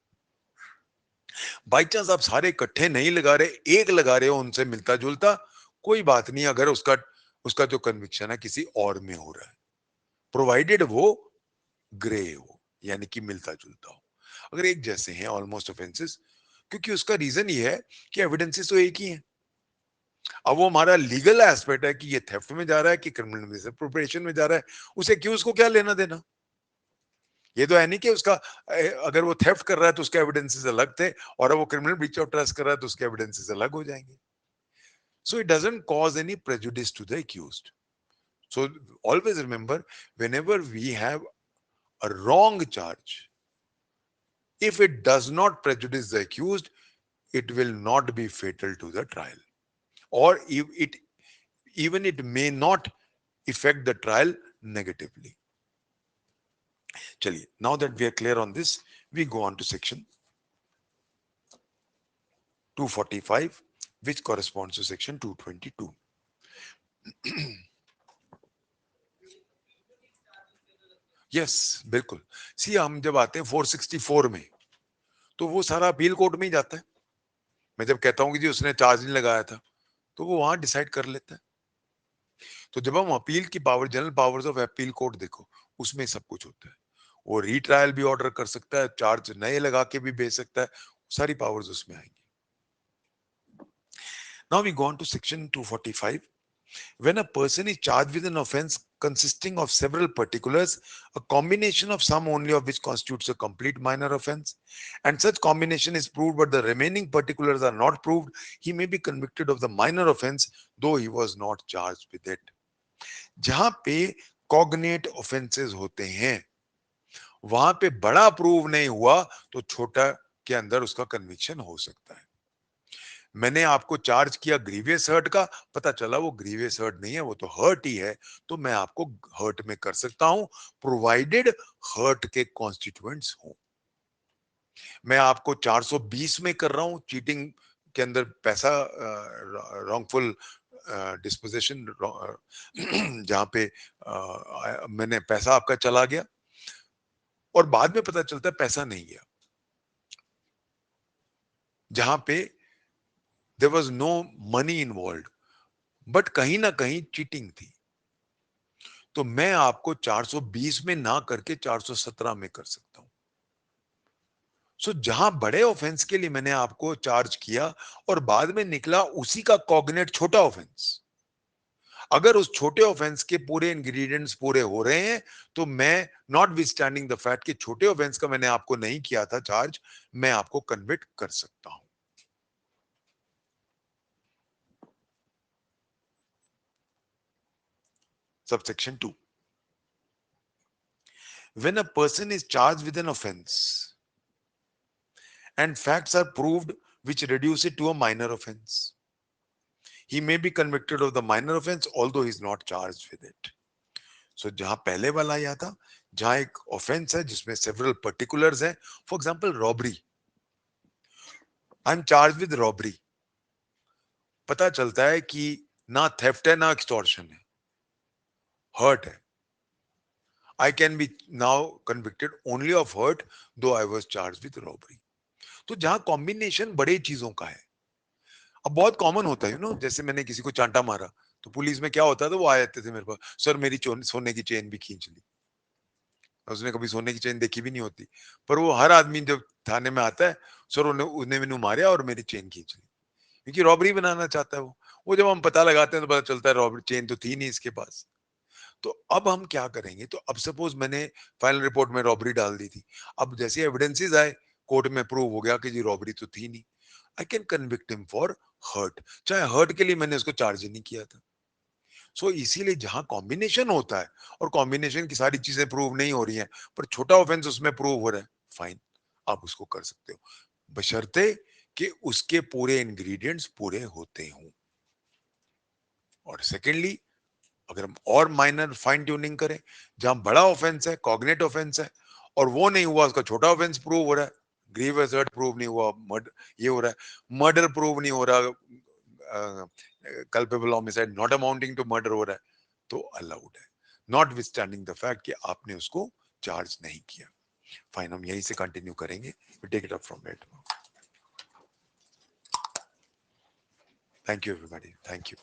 बाई चांस आप सारे इकट्ठे नहीं लगा रहे, एक लगा रहे हो उनसे मिलता जुलता, कोई बात नहीं, अगर उसका उसका जो कन्विक्शन है किसी और में हो रहा है, प्रोवाइडेड वो ग्रे हो, यानी कि मिलता जुलता हो। अगर एक जैसे हैं ऑलमोस्ट ऑफेंसेस, क्योंकि उसका रीजन ये है कि एविडेंसेस तो एक ही हैं। अब वो हमारा लीगल एस्पेक्ट है कि ये थेफ्ट में जा रहा है कि क्रिमिनल मिसअप्रोप्रिएशन में जा रहा है, उसे क्यों, उसको क्या लेना देना। ये तो है नहीं कि उसका अगर वो थेफ्ट कर रहा है तो उसके एविडेंसेस अलग थे, और वो क्रिमिनल ब्रीच ऑफ ट्रस्ट कर रहा है तो उसके एविडेंसेस अलग हो जाएंगे। So it doesn't cause any prejudice to the accused. So always remember, whenever we have a wrong charge, if it does not prejudice the accused, it will not be fatal to the trial, or if it even it may not affect the trial negatively. Chaliye, now that we are clear on this, we go on to section 245, which corresponds to section 222. Yes, बिल्कुल। सी हम जब आते हैं 464 में, तो वो सारा अपील कोर्ट में ही जाता है। मैं जब कहता हूं कि जी उसने चार्ज नहीं लगाया था, तो वो वहां डिसाइड कर लेता है। तो जब हम अपील की power, general powers of appeal court देखो, उसमें सब कुछ होता है। वो रीट्रायल भी ऑर्डर कर सकता है, चार्ज नए लगा के भी भेज सकता है, सारी पावर्स उसमें आएंगी। Now we go on to section 245. When a person is charged with an offense consisting of several particulars, a combination of some only of which constitutes a complete minor offense, and such combination is proved but the remaining particulars are not proved, he may be convicted of the minor offense though he was not charged with it. जहां पे कॉग्नेट ऑफेंसेस होते हैं, वहां पे बड़ा प्रूव नहीं हुआ तो छोटा के अंदर उसका कन्विक्शन हो सकता है। मैंने आपको चार्ज किया ग्रीवियस हर्ट का, पता चला वो ग्रीवियस हर्ट नहीं है, वो तो हर्ट ही है, तो मैं आपको हर्ट में कर सकता हूं, प्रोवाइडेड हर्ट के कॉन्स्टिट्यूएंट्स हो। मैं आपको 420 में कर रहा हूं, चीटिंग के अंदर पैसा, रॉन्गफुल डिस्पोजिशन, जहां पे मैंने पैसा आपका चला गया और बाद में पता चलता है पैसा नहीं गया, जहां पे there was no money involve, but कहीं ना कहीं चीटिंग थी, तो मैं आपको 420 में ना करके 417 में कर सकता हूं। सो जहां बड़े ऑफेंस के लिए मैंने आपको चार्ज किया और बाद में निकला उसी का कॉग्नेट छोटा ऑफेंस, अगर उस छोटे ऑफेंस के पूरे इंग्रेडिएंट्स पूरे हो रहे हैं, तो मैं नॉट विथस्टैंडिंग द फैक्ट कि छोटे ऑफेंस का मैंने आपको नहीं किया था चार्ज, मैं आपको कन्विक्ट कर सकता हूं। Subsection 2. When a person is charged with an offense and facts are proved which reduce it to a minor offense, he may be convicted of the minor offense although he is not charged with it. So जहां पहले वाला आया था, जहां एक ऑफेंस है जिसमें सेवरल पर्टिकुलर्स है, for example robbery, I am charge with robbery, पता चलता है कि ना थेफ्ट है ना एक्सटॉर्शन है, हर्ट है, I can be now convicted only of hurt, though I was charged with robbery. तो जहां कॉम्बिनेशन बड़े चीजों का है, अब बहुत कॉमन होता है जैसे मैंने किसी को चांटा मारा, तो पुलिस में क्या होता था, वो आ जाते थे मेरे पास, सर मेरी सोने की चेन भी खींच ली। उसने कभी सोने की चेन देखी भी नहीं होती, पर वो हर आदमी जब थाने में आता है, सर उन्हें मैंने मारा और मेरी चेन खींच ली, क्योंकि रॉबरी बनाना चाहता है वो जब हम पता लगाते हैं तो पता चलता है रॉबरी चेन तो थी नहीं इसके पास। तो अब हम क्या करेंगे, तो अब सपोज मैंने फाइनल रिपोर्ट में रॉबरी डाल दी थी, अब जैसे एविडेंसेस आए कोर्ट में प्रूव हो गया कि जी रॉबरी तो थी नहीं, I can convict him for hurt, चाहे हर्ट के लिए मैंने उसको चार्ज ही नहीं किया था। सो इसीलिए जहां कॉम्बिनेशन होता है और कॉम्बिनेशन की सारी चीजें प्रूव नहीं हो रही हैं, पर छोटा ऑफेंस उसमें प्रूव हो रहा है, फाइन, आप उसको कर सकते हो, बशर्ते कि उसके पूरे इंग्रेडिएंट्स पूरे होते हों। और सेकेंडली, अगर हम और माइनर फाइन ट्यूनिंग करें, जहां बड़ा ऑफेंस है, कॉग्नेट ऑफेंस है, और वो नहीं हुआ, उसका छोटा ऑफेंस प्रूव हो रहा है, ग्रीवियस हर्ट प्रूव नहीं हुआ, मर्डर ये हो रहा है, मर्डर प्रूव नहीं हो रहा, culpable homicide not amounting to murder हो रहा है, तो अलाउड है, नॉट विथस्टैंडिंग द फैक्ट कि आपने उसको चार्ज नहीं किया। फाइन, हम यहीं से कंटिन्यू करेंगे, take it up from it. Thank you everybody, thank you.